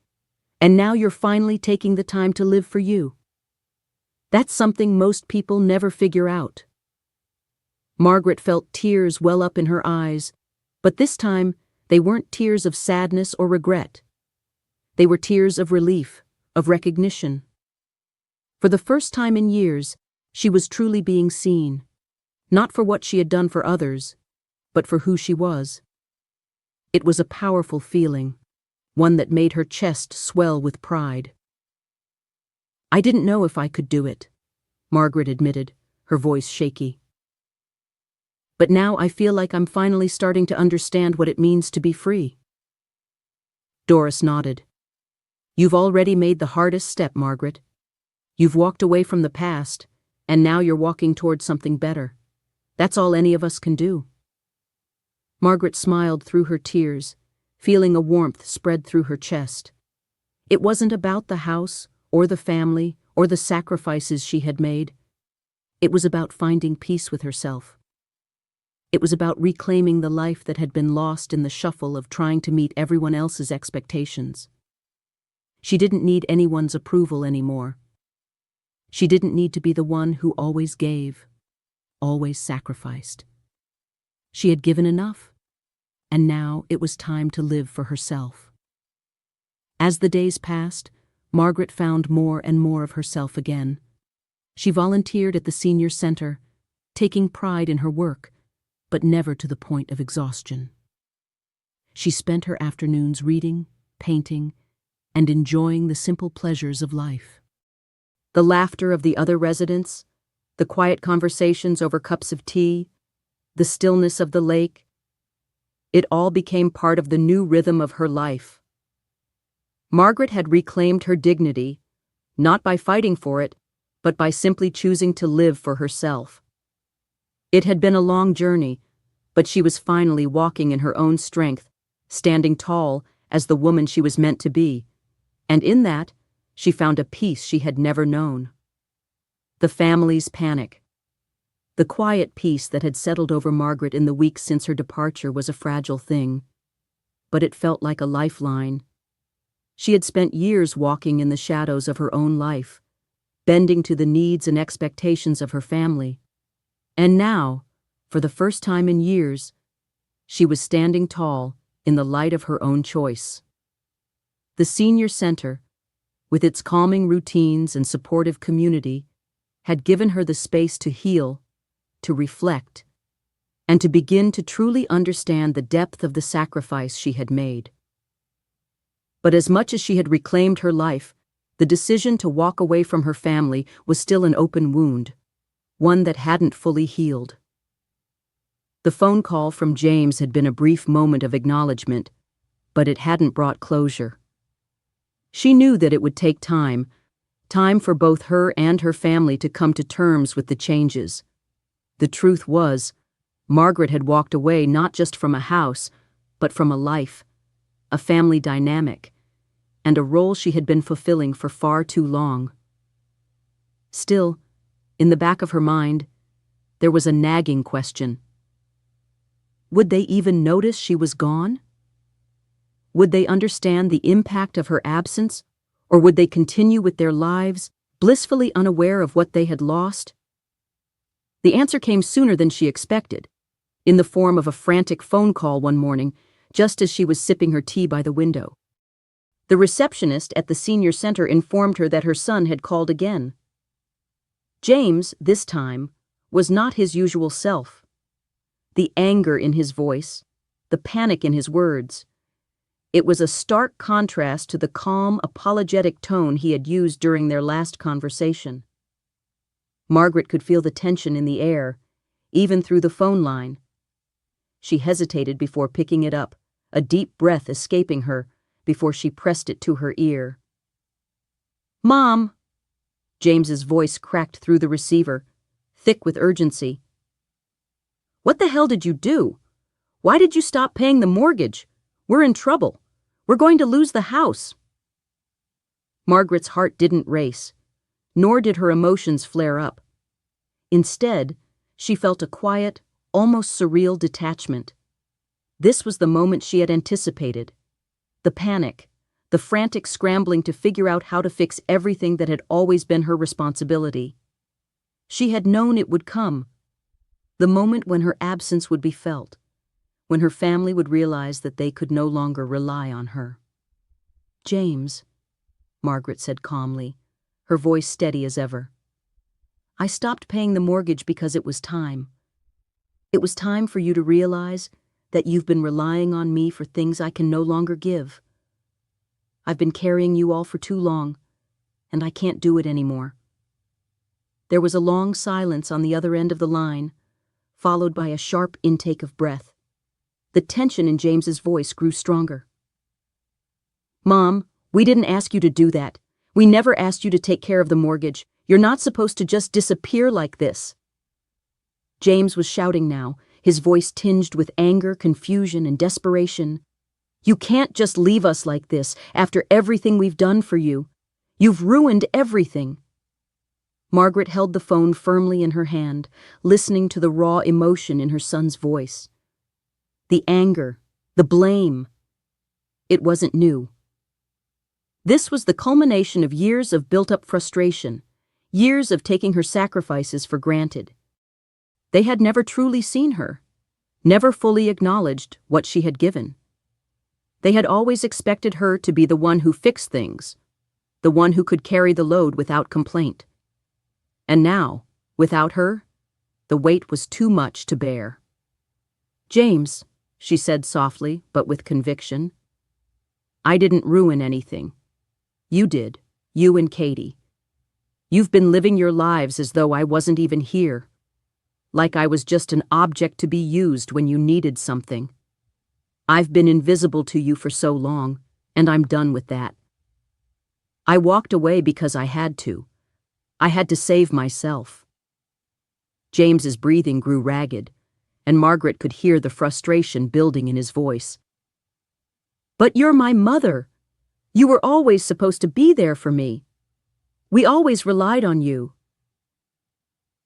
and now you're finally taking the time to live for you. That's something most people never figure out." Margaret felt tears well up in her eyes, but this time they weren't tears of sadness or regret. They were tears of relief, of recognition. For the first time in years, she was truly being seen, not for what she had done for others, but for who she was. It was a powerful feeling, one that made her chest swell with pride. "I didn't know if I could do it," Margaret admitted, her voice shaky. "But now I feel like I'm finally starting to understand what it means to be free." Doris nodded. "You've already made the hardest step, Margaret. You've walked away from the past, and now you're walking towards something better. That's all any of us can do." Margaret smiled through her tears, feeling a warmth spread through her chest. It wasn't about the house, or the family, or the sacrifices she had made. It was about finding peace with herself. It was about reclaiming the life that had been lost in the shuffle of trying to meet everyone else's expectations. She didn't need anyone's approval anymore. She didn't need to be the one who always gave, always sacrificed. She had given enough, and now it was time to live for herself. As the days passed, Margaret found more and more of herself again. She volunteered at the senior center, taking pride in her work, but never to the point of exhaustion. She spent her afternoons reading, painting, and enjoying the simple pleasures of life. The laughter of the other residents, the quiet conversations over cups of tea, the stillness of the lake, it all became part of the new rhythm of her life. Margaret had reclaimed her dignity, not by fighting for it, but by simply choosing to live for herself. It had been a long journey, but she was finally walking in her own strength, standing tall as the woman she was meant to be, and in that, she found a peace she had never known. The family's panic. The quiet peace that had settled over Margaret in the weeks since her departure was a fragile thing, but it felt like a lifeline. She had spent years walking in the shadows of her own life, bending to the needs and expectations of her family. And now, for the first time in years, she was standing tall in the light of her own choice. The senior center, with its calming routines and supportive community, had given her the space to heal, to reflect, and to begin to truly understand the depth of the sacrifice she had made. But as much as she had reclaimed her life, the decision to walk away from her family was still an open wound, one that hadn't fully healed. The phone call from James had been a brief moment of acknowledgement, but it hadn't brought closure. She knew that it would take time for both her and her family to come to terms with the changes. The truth was, Margaret had walked away not just from a house, but from a life, a family dynamic, and a role she had been fulfilling for far too long. Still, in the back of her mind, there was a nagging question. Would they even notice she was gone? Would they understand the impact of her absence, or would they continue with their lives, blissfully unaware of what they had lost? The answer came sooner than she expected, in the form of a frantic phone call one morning, just as she was sipping her tea by the window. The receptionist at the senior center informed her that her son had called again. James, this time, was not his usual self. The anger in his voice, the panic in his words. It was a stark contrast to the calm, apologetic tone he had used during their last conversation. Margaret could feel the tension in the air, even through the phone line. She hesitated before picking it up, a deep breath escaping her before she pressed it to her ear. "Mom!" James's voice cracked through the receiver, thick with urgency. "What the hell did you do? Why did you stop paying the mortgage? We're in trouble. We're going to lose the house." Margaret's heart didn't race, nor did her emotions flare up. Instead, she felt a quiet, almost surreal detachment. This was the moment she had anticipated. The panic, the frantic scrambling to figure out how to fix everything that had always been her responsibility. She had known it would come, the moment when her absence would be felt, when her family would realize that they could no longer rely on her. "James," Margaret said calmly, her voice steady as ever. "I stopped paying the mortgage because it was time. It was time for you to realize that you've been relying on me for things I can no longer give. I've been carrying you all for too long, and I can't do it anymore." There was a long silence on the other end of the line, followed by a sharp intake of breath. The tension in James's voice grew stronger. "Mom, we didn't ask you to do that. We never asked you to take care of the mortgage. You're not supposed to just disappear like this." James was shouting now, his voice tinged with anger, confusion, and desperation. "You can't just leave us like this after everything we've done for you. You've ruined everything." Margaret held the phone firmly in her hand, listening to the raw emotion in her son's voice. The anger, the blame. It wasn't new. This was the culmination of years of built-up frustration, years of taking her sacrifices for granted. They had never truly seen her, never fully acknowledged what she had given. They had always expected her to be the one who fixed things, the one who could carry the load without complaint. And now, without her, the weight was too much to bear. "James," she said softly, but with conviction, "I didn't ruin anything. You did, you and Katie. You've been living your lives as though I wasn't even here, like I was just an object to be used when you needed something. I've been invisible to you for so long, and I'm done with that. I walked away because I had to. I had to save myself." James's breathing grew ragged, and Margaret could hear the frustration building in his voice. "But you're my mother. You were always supposed to be there for me. We always relied on you."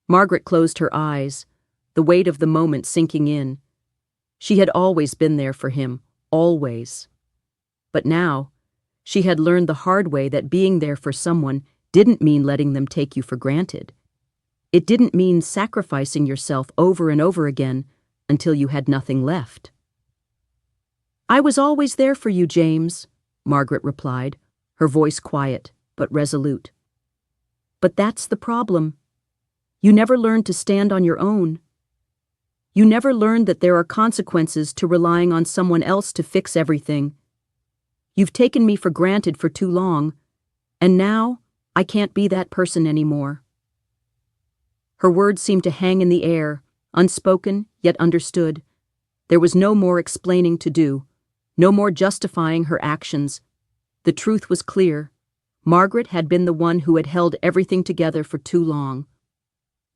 Margaret closed her eyes, the weight of the moment sinking in. She had always been there for him, always. But now, she had learned the hard way that being there for someone didn't mean letting them take you for granted. It didn't mean sacrificing yourself over and over again until you had nothing left. "I was always there for you, James," Margaret replied, her voice quiet but resolute. "But that's the problem. You never learned to stand on your own. You never learned that there are consequences to relying on someone else to fix everything. You've taken me for granted for too long, and now I can't be that person anymore." Her words seemed to hang in the air, unspoken yet understood. There was no more explaining to do, no more justifying her actions. The truth was clear. Margaret had been the one who had held everything together for too long.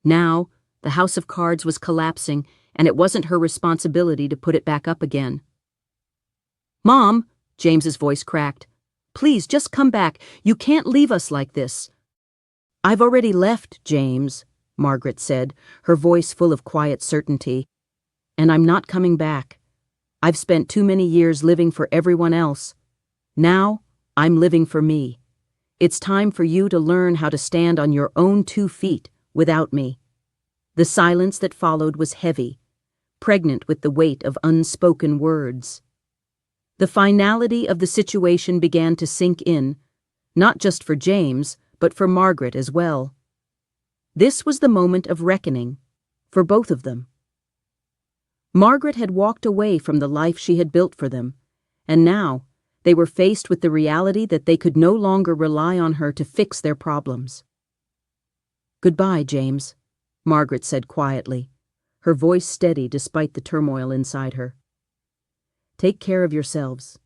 Now, the house of cards was collapsing, and it wasn't her responsibility to put it back up again. "Mom," James's voice cracked, "please just come back. You can't leave us like this." "I've already left, James," Margaret said, her voice full of quiet certainty. "And I'm not coming back. I've spent too many years living for everyone else. Now, I'm living for me. It's time for you to learn how to stand on your own 2 feet without me." The silence that followed was heavy, pregnant with the weight of unspoken words. The finality of the situation began to sink in, not just for James, but for Margaret as well. This was the moment of reckoning, for both of them. Margaret had walked away from the life she had built for them, and now they were faced with the reality that they could no longer rely on her to fix their problems. "Goodbye, James," Margaret said quietly, her voice steady despite the turmoil inside her. "Take care of yourselves."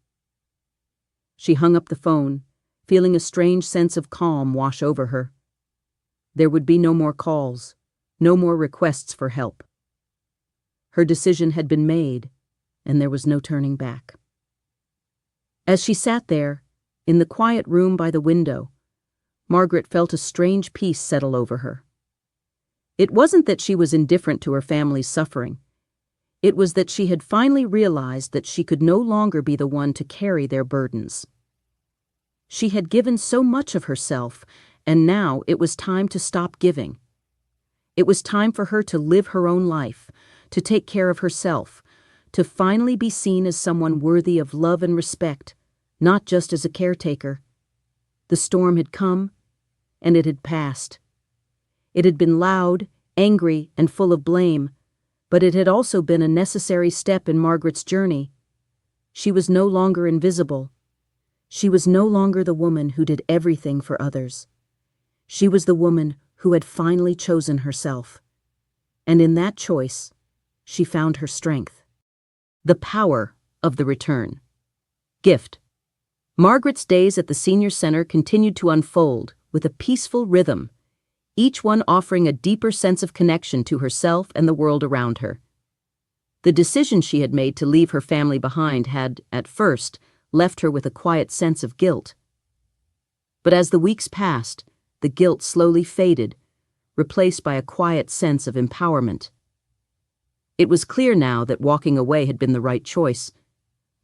She hung up the phone, feeling a strange sense of calm wash over her. There would be no more calls, no more requests for help. Her decision had been made, and there was no turning back. As she sat there, in the quiet room by the window, Margaret felt a strange peace settle over her. It wasn't that she was indifferent to her family's suffering. It was that she had finally realized that she could no longer be the one to carry their burdens. She had given so much of herself, and now it was time to stop giving. It was time for her to live her own life, to take care of herself, to finally be seen as someone worthy of love and respect, not just as a caretaker. The storm had come, and it had passed. It had been loud, angry, and full of blame, but it had also been a necessary step in Margaret's journey. She was no longer invisible. She was no longer the woman who did everything for others. She was the woman who had finally chosen herself. And in that choice, she found her strength. The power of the return. Gift. Margaret's days at the senior center continued to unfold with a peaceful rhythm, each one offering a deeper sense of connection to herself and the world around her. The decision she had made to leave her family behind had, at first, left her with a quiet sense of guilt. But as the weeks passed, the guilt slowly faded, replaced by a quiet sense of empowerment. It was clear now that walking away had been the right choice,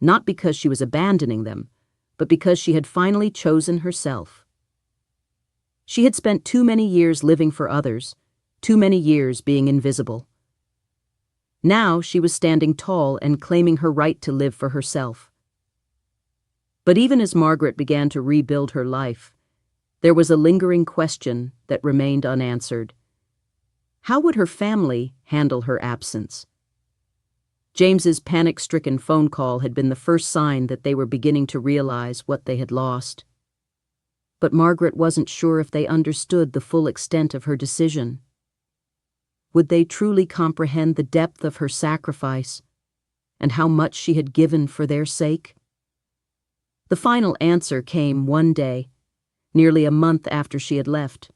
not because she was abandoning them, but because she had finally chosen herself. She had spent too many years living for others, too many years being invisible. Now she was standing tall and claiming her right to live for herself. But even as Margaret began to rebuild her life, there was a lingering question that remained unanswered. How would her family handle her absence? James's panic-stricken phone call had been the first sign that they were beginning to realize what they had lost. But Margaret wasn't sure if they understood the full extent of her decision. Would they truly comprehend the depth of her sacrifice and how much she had given for their sake? The final answer came one day, nearly a month after she had left.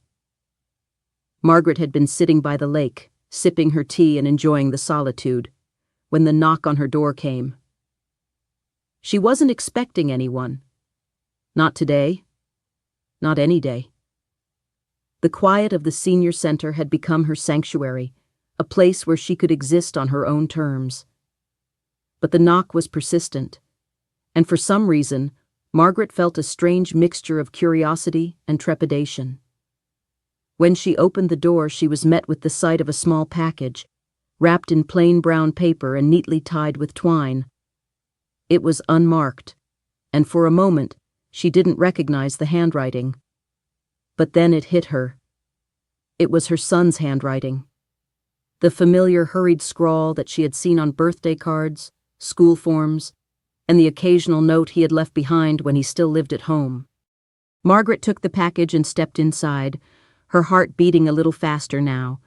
Margaret had been sitting by the lake, sipping her tea and enjoying the solitude, when the knock on her door came. She wasn't expecting anyone. Not today. Not any day. The quiet of the senior center had become her sanctuary, a place where she could exist on her own terms. But the knock was persistent, and for some reason, Margaret felt a strange mixture of curiosity and trepidation. When she opened the door, she was met with the sight of a small package, wrapped in plain brown paper and neatly tied with twine. It was unmarked, and for a moment, she didn't recognize the handwriting. But then it hit her. It was her son's handwriting. The familiar hurried scrawl that she had seen on birthday cards, school forms, and the occasional note he had left behind when he still lived at home. Margaret took the package and stepped inside, her heart beating a little faster now.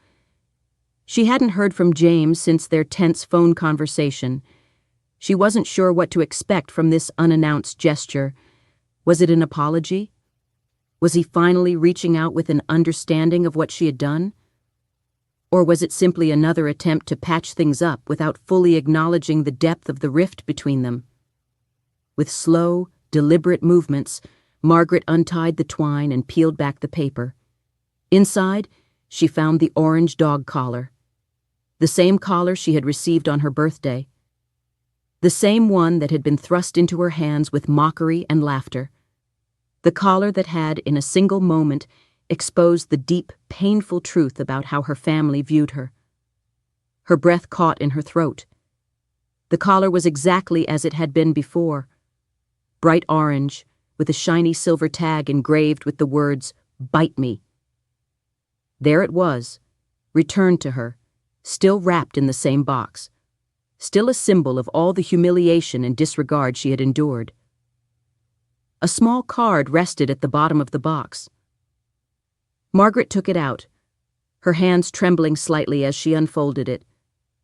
She hadn't heard from James since their tense phone conversation. She wasn't sure what to expect from this unannounced gesture. Was it an apology? Was he finally reaching out with an understanding of what she had done? Or was it simply another attempt to patch things up without fully acknowledging the depth of the rift between them? With slow, deliberate movements, Margaret untied the twine and peeled back the paper. Inside, she found the orange dog collar, the same collar she had received on her birthday, the same one that had been thrust into her hands with mockery and laughter, the collar that had, in a single moment, exposed the deep, painful truth about how her family viewed her. Her breath caught in her throat. The collar was exactly as it had been before, bright orange, with a shiny silver tag engraved with the words, "Bite me." There it was, returned to her, still wrapped in the same box, still a symbol of all the humiliation and disregard she had endured. A small card rested at the bottom of the box. Margaret took it out, her hands trembling slightly as she unfolded it.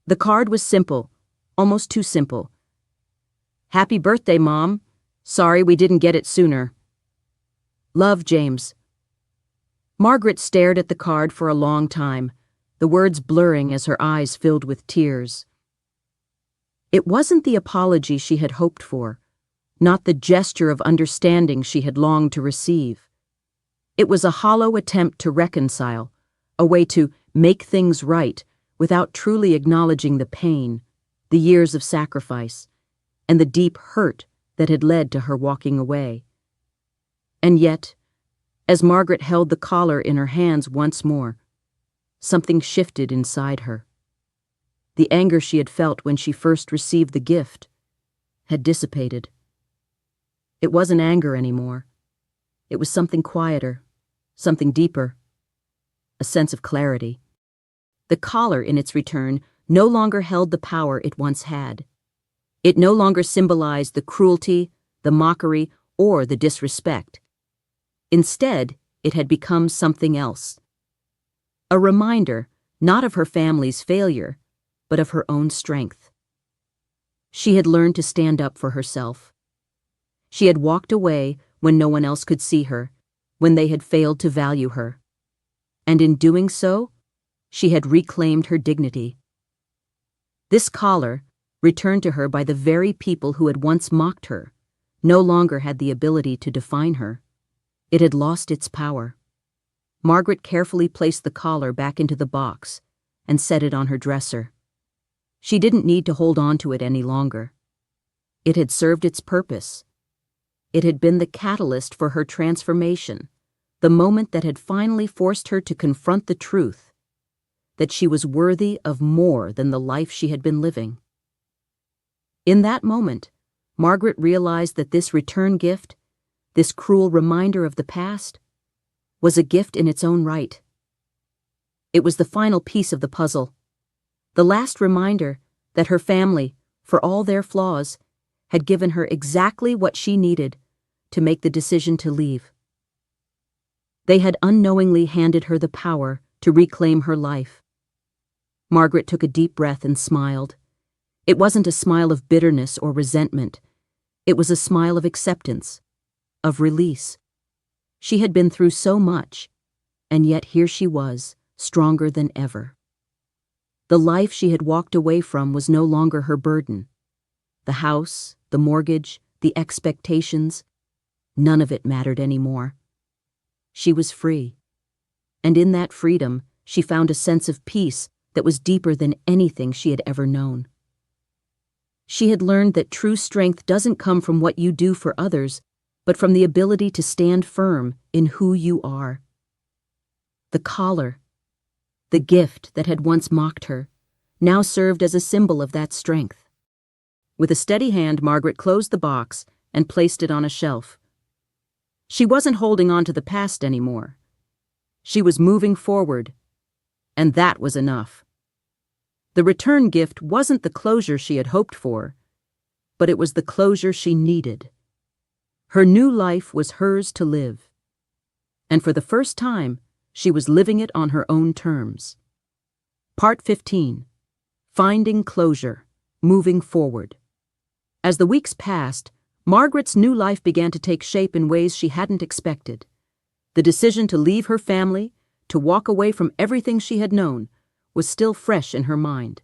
The card was simple, almost too simple. "Happy birthday, Mom. Sorry we didn't get it sooner. Love, James." Margaret stared at the card for a long time, the words blurring as her eyes filled with tears. It wasn't the apology she had hoped for, not the gesture of understanding she had longed to receive. It was a hollow attempt to reconcile, a way to make things right without truly acknowledging the pain, the years of sacrifice, and the deep hurt that had led to her walking away. And yet, as Margaret held the collar in her hands once more, something shifted inside her. The anger she had felt when she first received the gift had dissipated. It wasn't anger anymore. It was something quieter, something deeper, a sense of clarity. The collar, in its return, no longer held the power it once had. It no longer symbolized the cruelty, the mockery, or the disrespect. Instead, it had become something else. A reminder, not of her family's failure, but of her own strength. She had learned to stand up for herself. She had walked away when no one else could see her, when they had failed to value her. And in doing so, she had reclaimed her dignity. This collar, returned to her by the very people who had once mocked her, no longer had the ability to define her. It had lost its power. Margaret carefully placed the collar back into the box and set it on her dresser. She didn't need to hold on to it any longer. It had served its purpose. It had been the catalyst for her transformation, the moment that had finally forced her to confront the truth that she was worthy of more than the life she had been living. In that moment, Margaret realized that this return gift, this cruel reminder of the past, was a gift in its own right. It was the final piece of the puzzle, the last reminder that her family, for all their flaws, had given her exactly what she needed to make the decision to leave. They had unknowingly handed her the power to reclaim her life. Margaret took a deep breath and smiled. It wasn't a smile of bitterness or resentment. It was a smile of acceptance, of release. She had been through so much, and yet here she was, stronger than ever. The life she had walked away from was no longer her burden. The house, the mortgage, the expectations, none of it mattered anymore. She was free, and in that freedom, she found a sense of peace that was deeper than anything she had ever known. She had learned that true strength doesn't come from what you do for others, but from the ability to stand firm in who you are. The collar, the gift that had once mocked her, now served as a symbol of that strength. With a steady hand, Margaret closed the box and placed it on a shelf. She wasn't holding on to the past anymore. She was moving forward, and that was enough. The return gift wasn't the closure she had hoped for, but it was the closure she needed. Her new life was hers to live, and for the first time, she was living it on her own terms. Part 15. Finding Closure, Moving Forward. As the weeks passed, Margaret's new life began to take shape in ways she hadn't expected. The decision to leave her family, to walk away from everything she had known, was still fresh in her mind.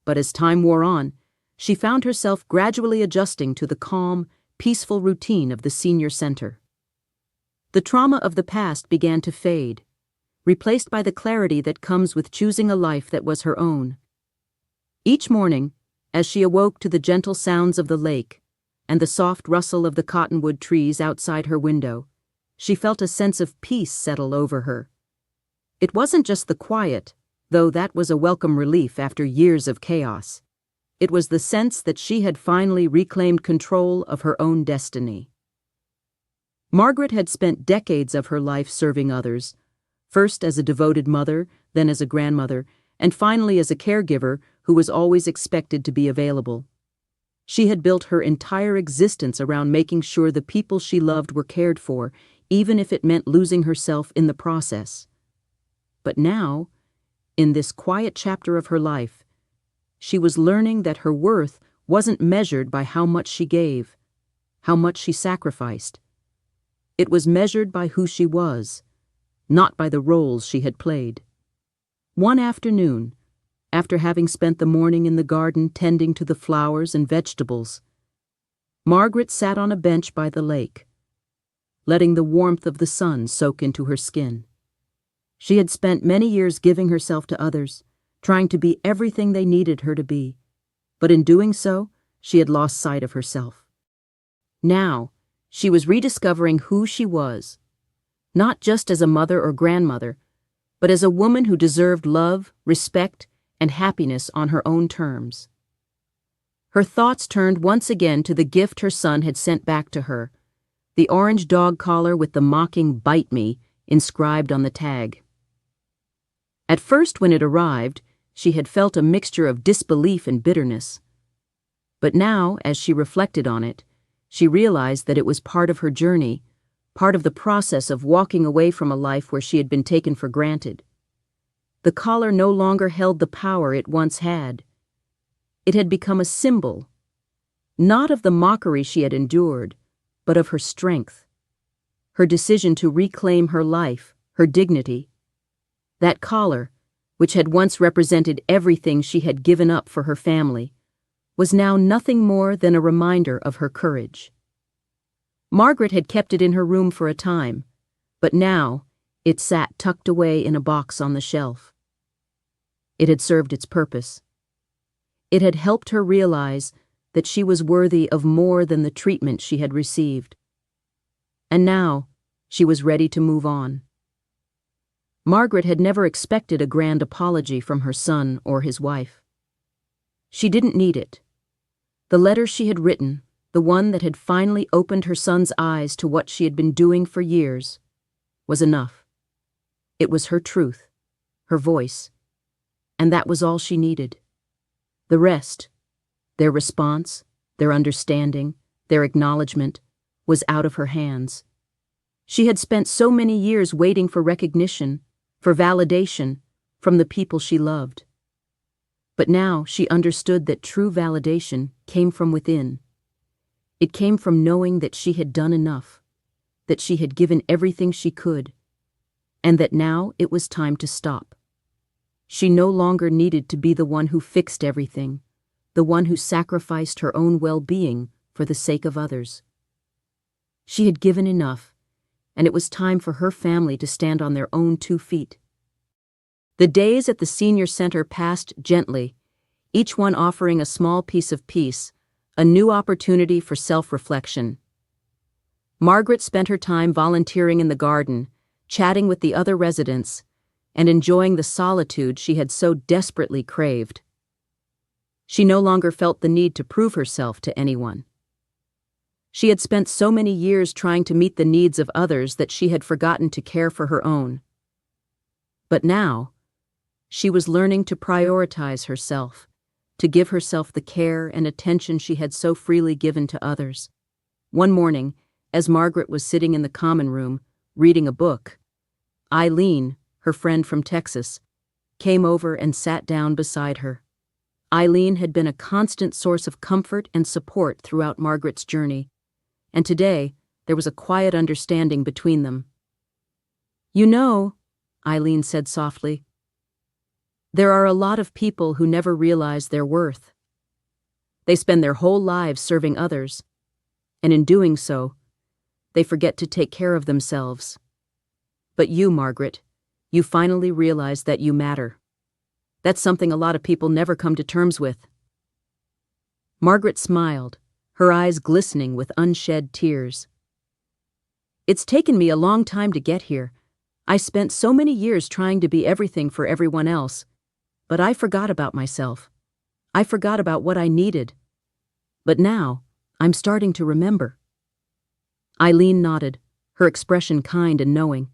But as time wore on, she found herself gradually adjusting to the calm, peaceful routine of the senior center. The trauma of the past began to fade. replaced by the clarity that comes with choosing a life that was her own. Each morning, as she awoke to the gentle sounds of the lake and the soft rustle of the cottonwood trees outside her window, she felt a sense of peace settle over her. It wasn't just the quiet, though that was a welcome relief after years of chaos. It was the sense that she had finally reclaimed control of her own destiny. Margaret had spent decades of her life serving others, first as a devoted mother, then as a grandmother, and finally as a caregiver who was always expected to be available. She had built her entire existence around making sure the people she loved were cared for, even if it meant losing herself in the process. But now, in this quiet chapter of her life, she was learning that her worth wasn't measured by how much she gave, how much she sacrificed. It was measured by who she was, not by the roles she had played. One afternoon, after having spent the morning in the garden tending to the flowers and vegetables, Margaret sat on a bench by the lake, letting the warmth of the sun soak into her skin. She had spent many years giving herself to others, trying to be everything they needed her to be, but in doing so, she had lost sight of herself. Now, she was rediscovering who she was, not just as a mother or grandmother, but as a woman who deserved love, respect, and happiness on her own terms. Her thoughts turned once again to the gift her son had sent back to her, the orange dog collar with the mocking "Bite Me" inscribed on the tag. At first, when it arrived, she had felt a mixture of disbelief and bitterness. But now, as she reflected on it, she realized that it was part of her journey, part of the process of walking away from a life where she had been taken for granted. The collar no longer held the power it once had. It had become a symbol, not of the mockery she had endured, but of her strength, her decision to reclaim her life, her dignity. That collar, which had once represented everything she had given up for her family, was now nothing more than a reminder of her courage. Margaret had kept it in her room for a time, but now it sat tucked away in a box on the shelf. It had served its purpose. It had helped her realize that she was worthy of more than the treatment she had received. And now she was ready to move on. Margaret had never expected a grand apology from her son or his wife. She didn't need it. The letter she had written, the one that had finally opened her son's eyes to what she had been doing for years, was enough. It was her truth, her voice, and that was all she needed. The rest, their response, their understanding, their acknowledgement, was out of her hands. She had spent so many years waiting for recognition, for validation, from the people she loved. But now she understood that true validation came from within. It came from knowing that she had done enough, that she had given everything she could, and that now it was time to stop. She no longer needed to be the one who fixed everything, the one who sacrificed her own well-being for the sake of others. She had given enough, and it was time for her family to stand on their own 2 feet. The days at the senior center passed gently, each one offering a small piece of peace, a new opportunity for self-reflection. Margaret spent her time volunteering in the garden, chatting with the other residents, and enjoying the solitude she had so desperately craved. She no longer felt the need to prove herself to anyone. She had spent so many years trying to meet the needs of others that she had forgotten to care for her own. But now, she was learning to prioritize herself, to give herself the care and attention she had so freely given to others. One morning, as Margaret was sitting in the common room, reading a book, Eileen, her friend from Texas, came over and sat down beside her. Eileen had been a constant source of comfort and support throughout Margaret's journey, and today there was a quiet understanding between them. "You know," Eileen said softly, "there are a lot of people who never realize their worth. They spend their whole lives serving others, and in doing so, they forget to take care of themselves. But you, Margaret, You finally realize that you matter. That's something a lot of people never come to terms with. Margaret smiled, her eyes glistening with unshed tears. It's taken me a long time to get here. I spent so many years trying to be everything for everyone else, but I forgot about myself. I forgot about what I needed. But now, I'm starting to remember. Eileen nodded, her expression kind and knowing.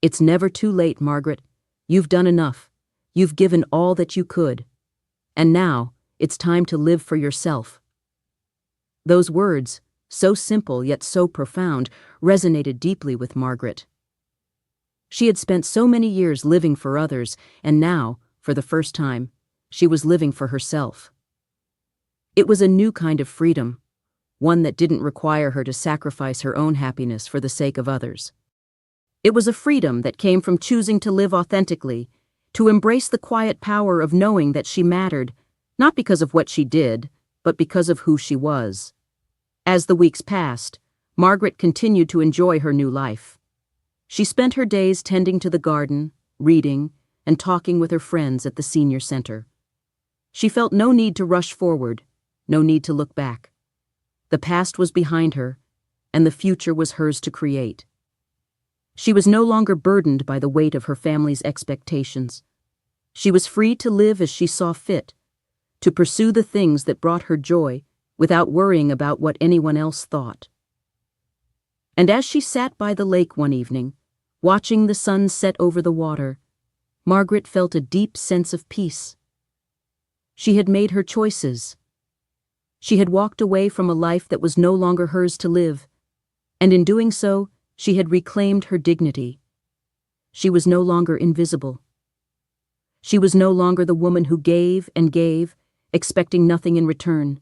It's never too late, Margaret. You've done enough. You've given all that you could. And now, it's time to live for yourself. Those words, so simple yet so profound, resonated deeply with Margaret. She had spent so many years living for others, and now, for the first time, she was living for herself. It was a new kind of freedom, one that didn't require her to sacrifice her own happiness for the sake of others. It was a freedom that came from choosing to live authentically, to embrace the quiet power of knowing that she mattered, not because of what she did, but because of who she was. As the weeks passed, Margaret continued to enjoy her new life. She spent her days tending to the garden, reading, and talking with her friends at the senior center. She felt no need to rush forward, no need to look back. The past was behind her, and the future was hers to create. She was no longer burdened by the weight of her family's expectations. She was free to live as she saw fit, to pursue the things that brought her joy without worrying about what anyone else thought. And as she sat by the lake one evening, watching the sun set over the water, Margaret felt a deep sense of peace. She had made her choices. She had walked away from a life that was no longer hers to live, and in doing so, she had reclaimed her dignity. She was no longer invisible. She was no longer the woman who gave and gave, expecting nothing in return.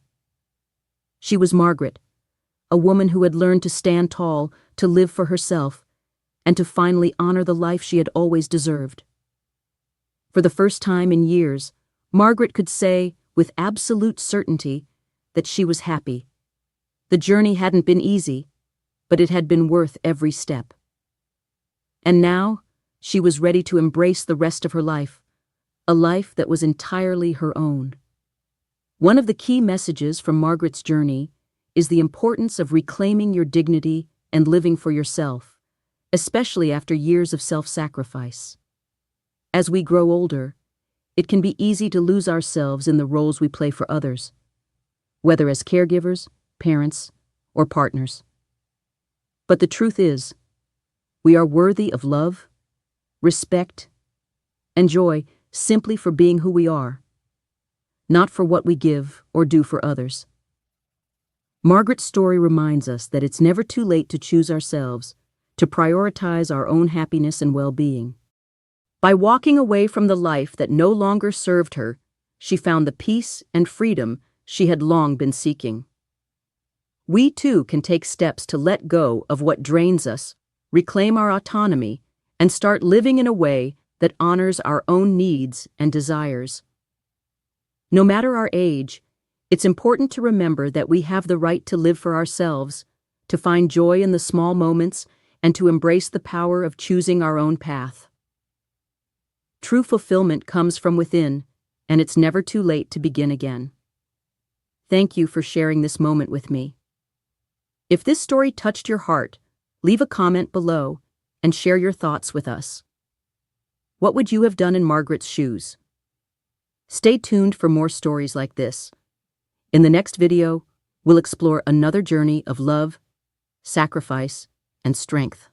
She was Margaret, a woman who had learned to stand tall, to live for herself, and to finally honor the life she had always deserved. For the first time in years, Margaret could say, with absolute certainty, that she was happy. The journey hadn't been easy, but it had been worth every step. And now, she was ready to embrace the rest of her life, a life that was entirely her own. One of the key messages from Margaret's journey is the importance of reclaiming your dignity and living for yourself, especially after years of self-sacrifice. As we grow older, it can be easy to lose ourselves in the roles we play for others, whether as caregivers, parents, or partners. But the truth is, we are worthy of love, respect, and joy simply for being who we are, not for what we give or do for others. Margaret's story reminds us that it's never too late to choose ourselves, to prioritize our own happiness and well-being. By walking away from the life that no longer served her, she found the peace and freedom she had long been seeking. We too can take steps to let go of what drains us, reclaim our autonomy, and start living in a way that honors our own needs and desires. No matter our age, it's important to remember that we have the right to live for ourselves, to find joy in the small moments, and to embrace the power of choosing our own path. True fulfillment comes from within, and it's never too late to begin again. Thank you for sharing this moment with me. If this story touched your heart, leave a comment below and share your thoughts with us. What would you have done in Margaret's shoes? Stay tuned for more stories like this. In the next video, we'll explore another journey of love, sacrifice, and strength.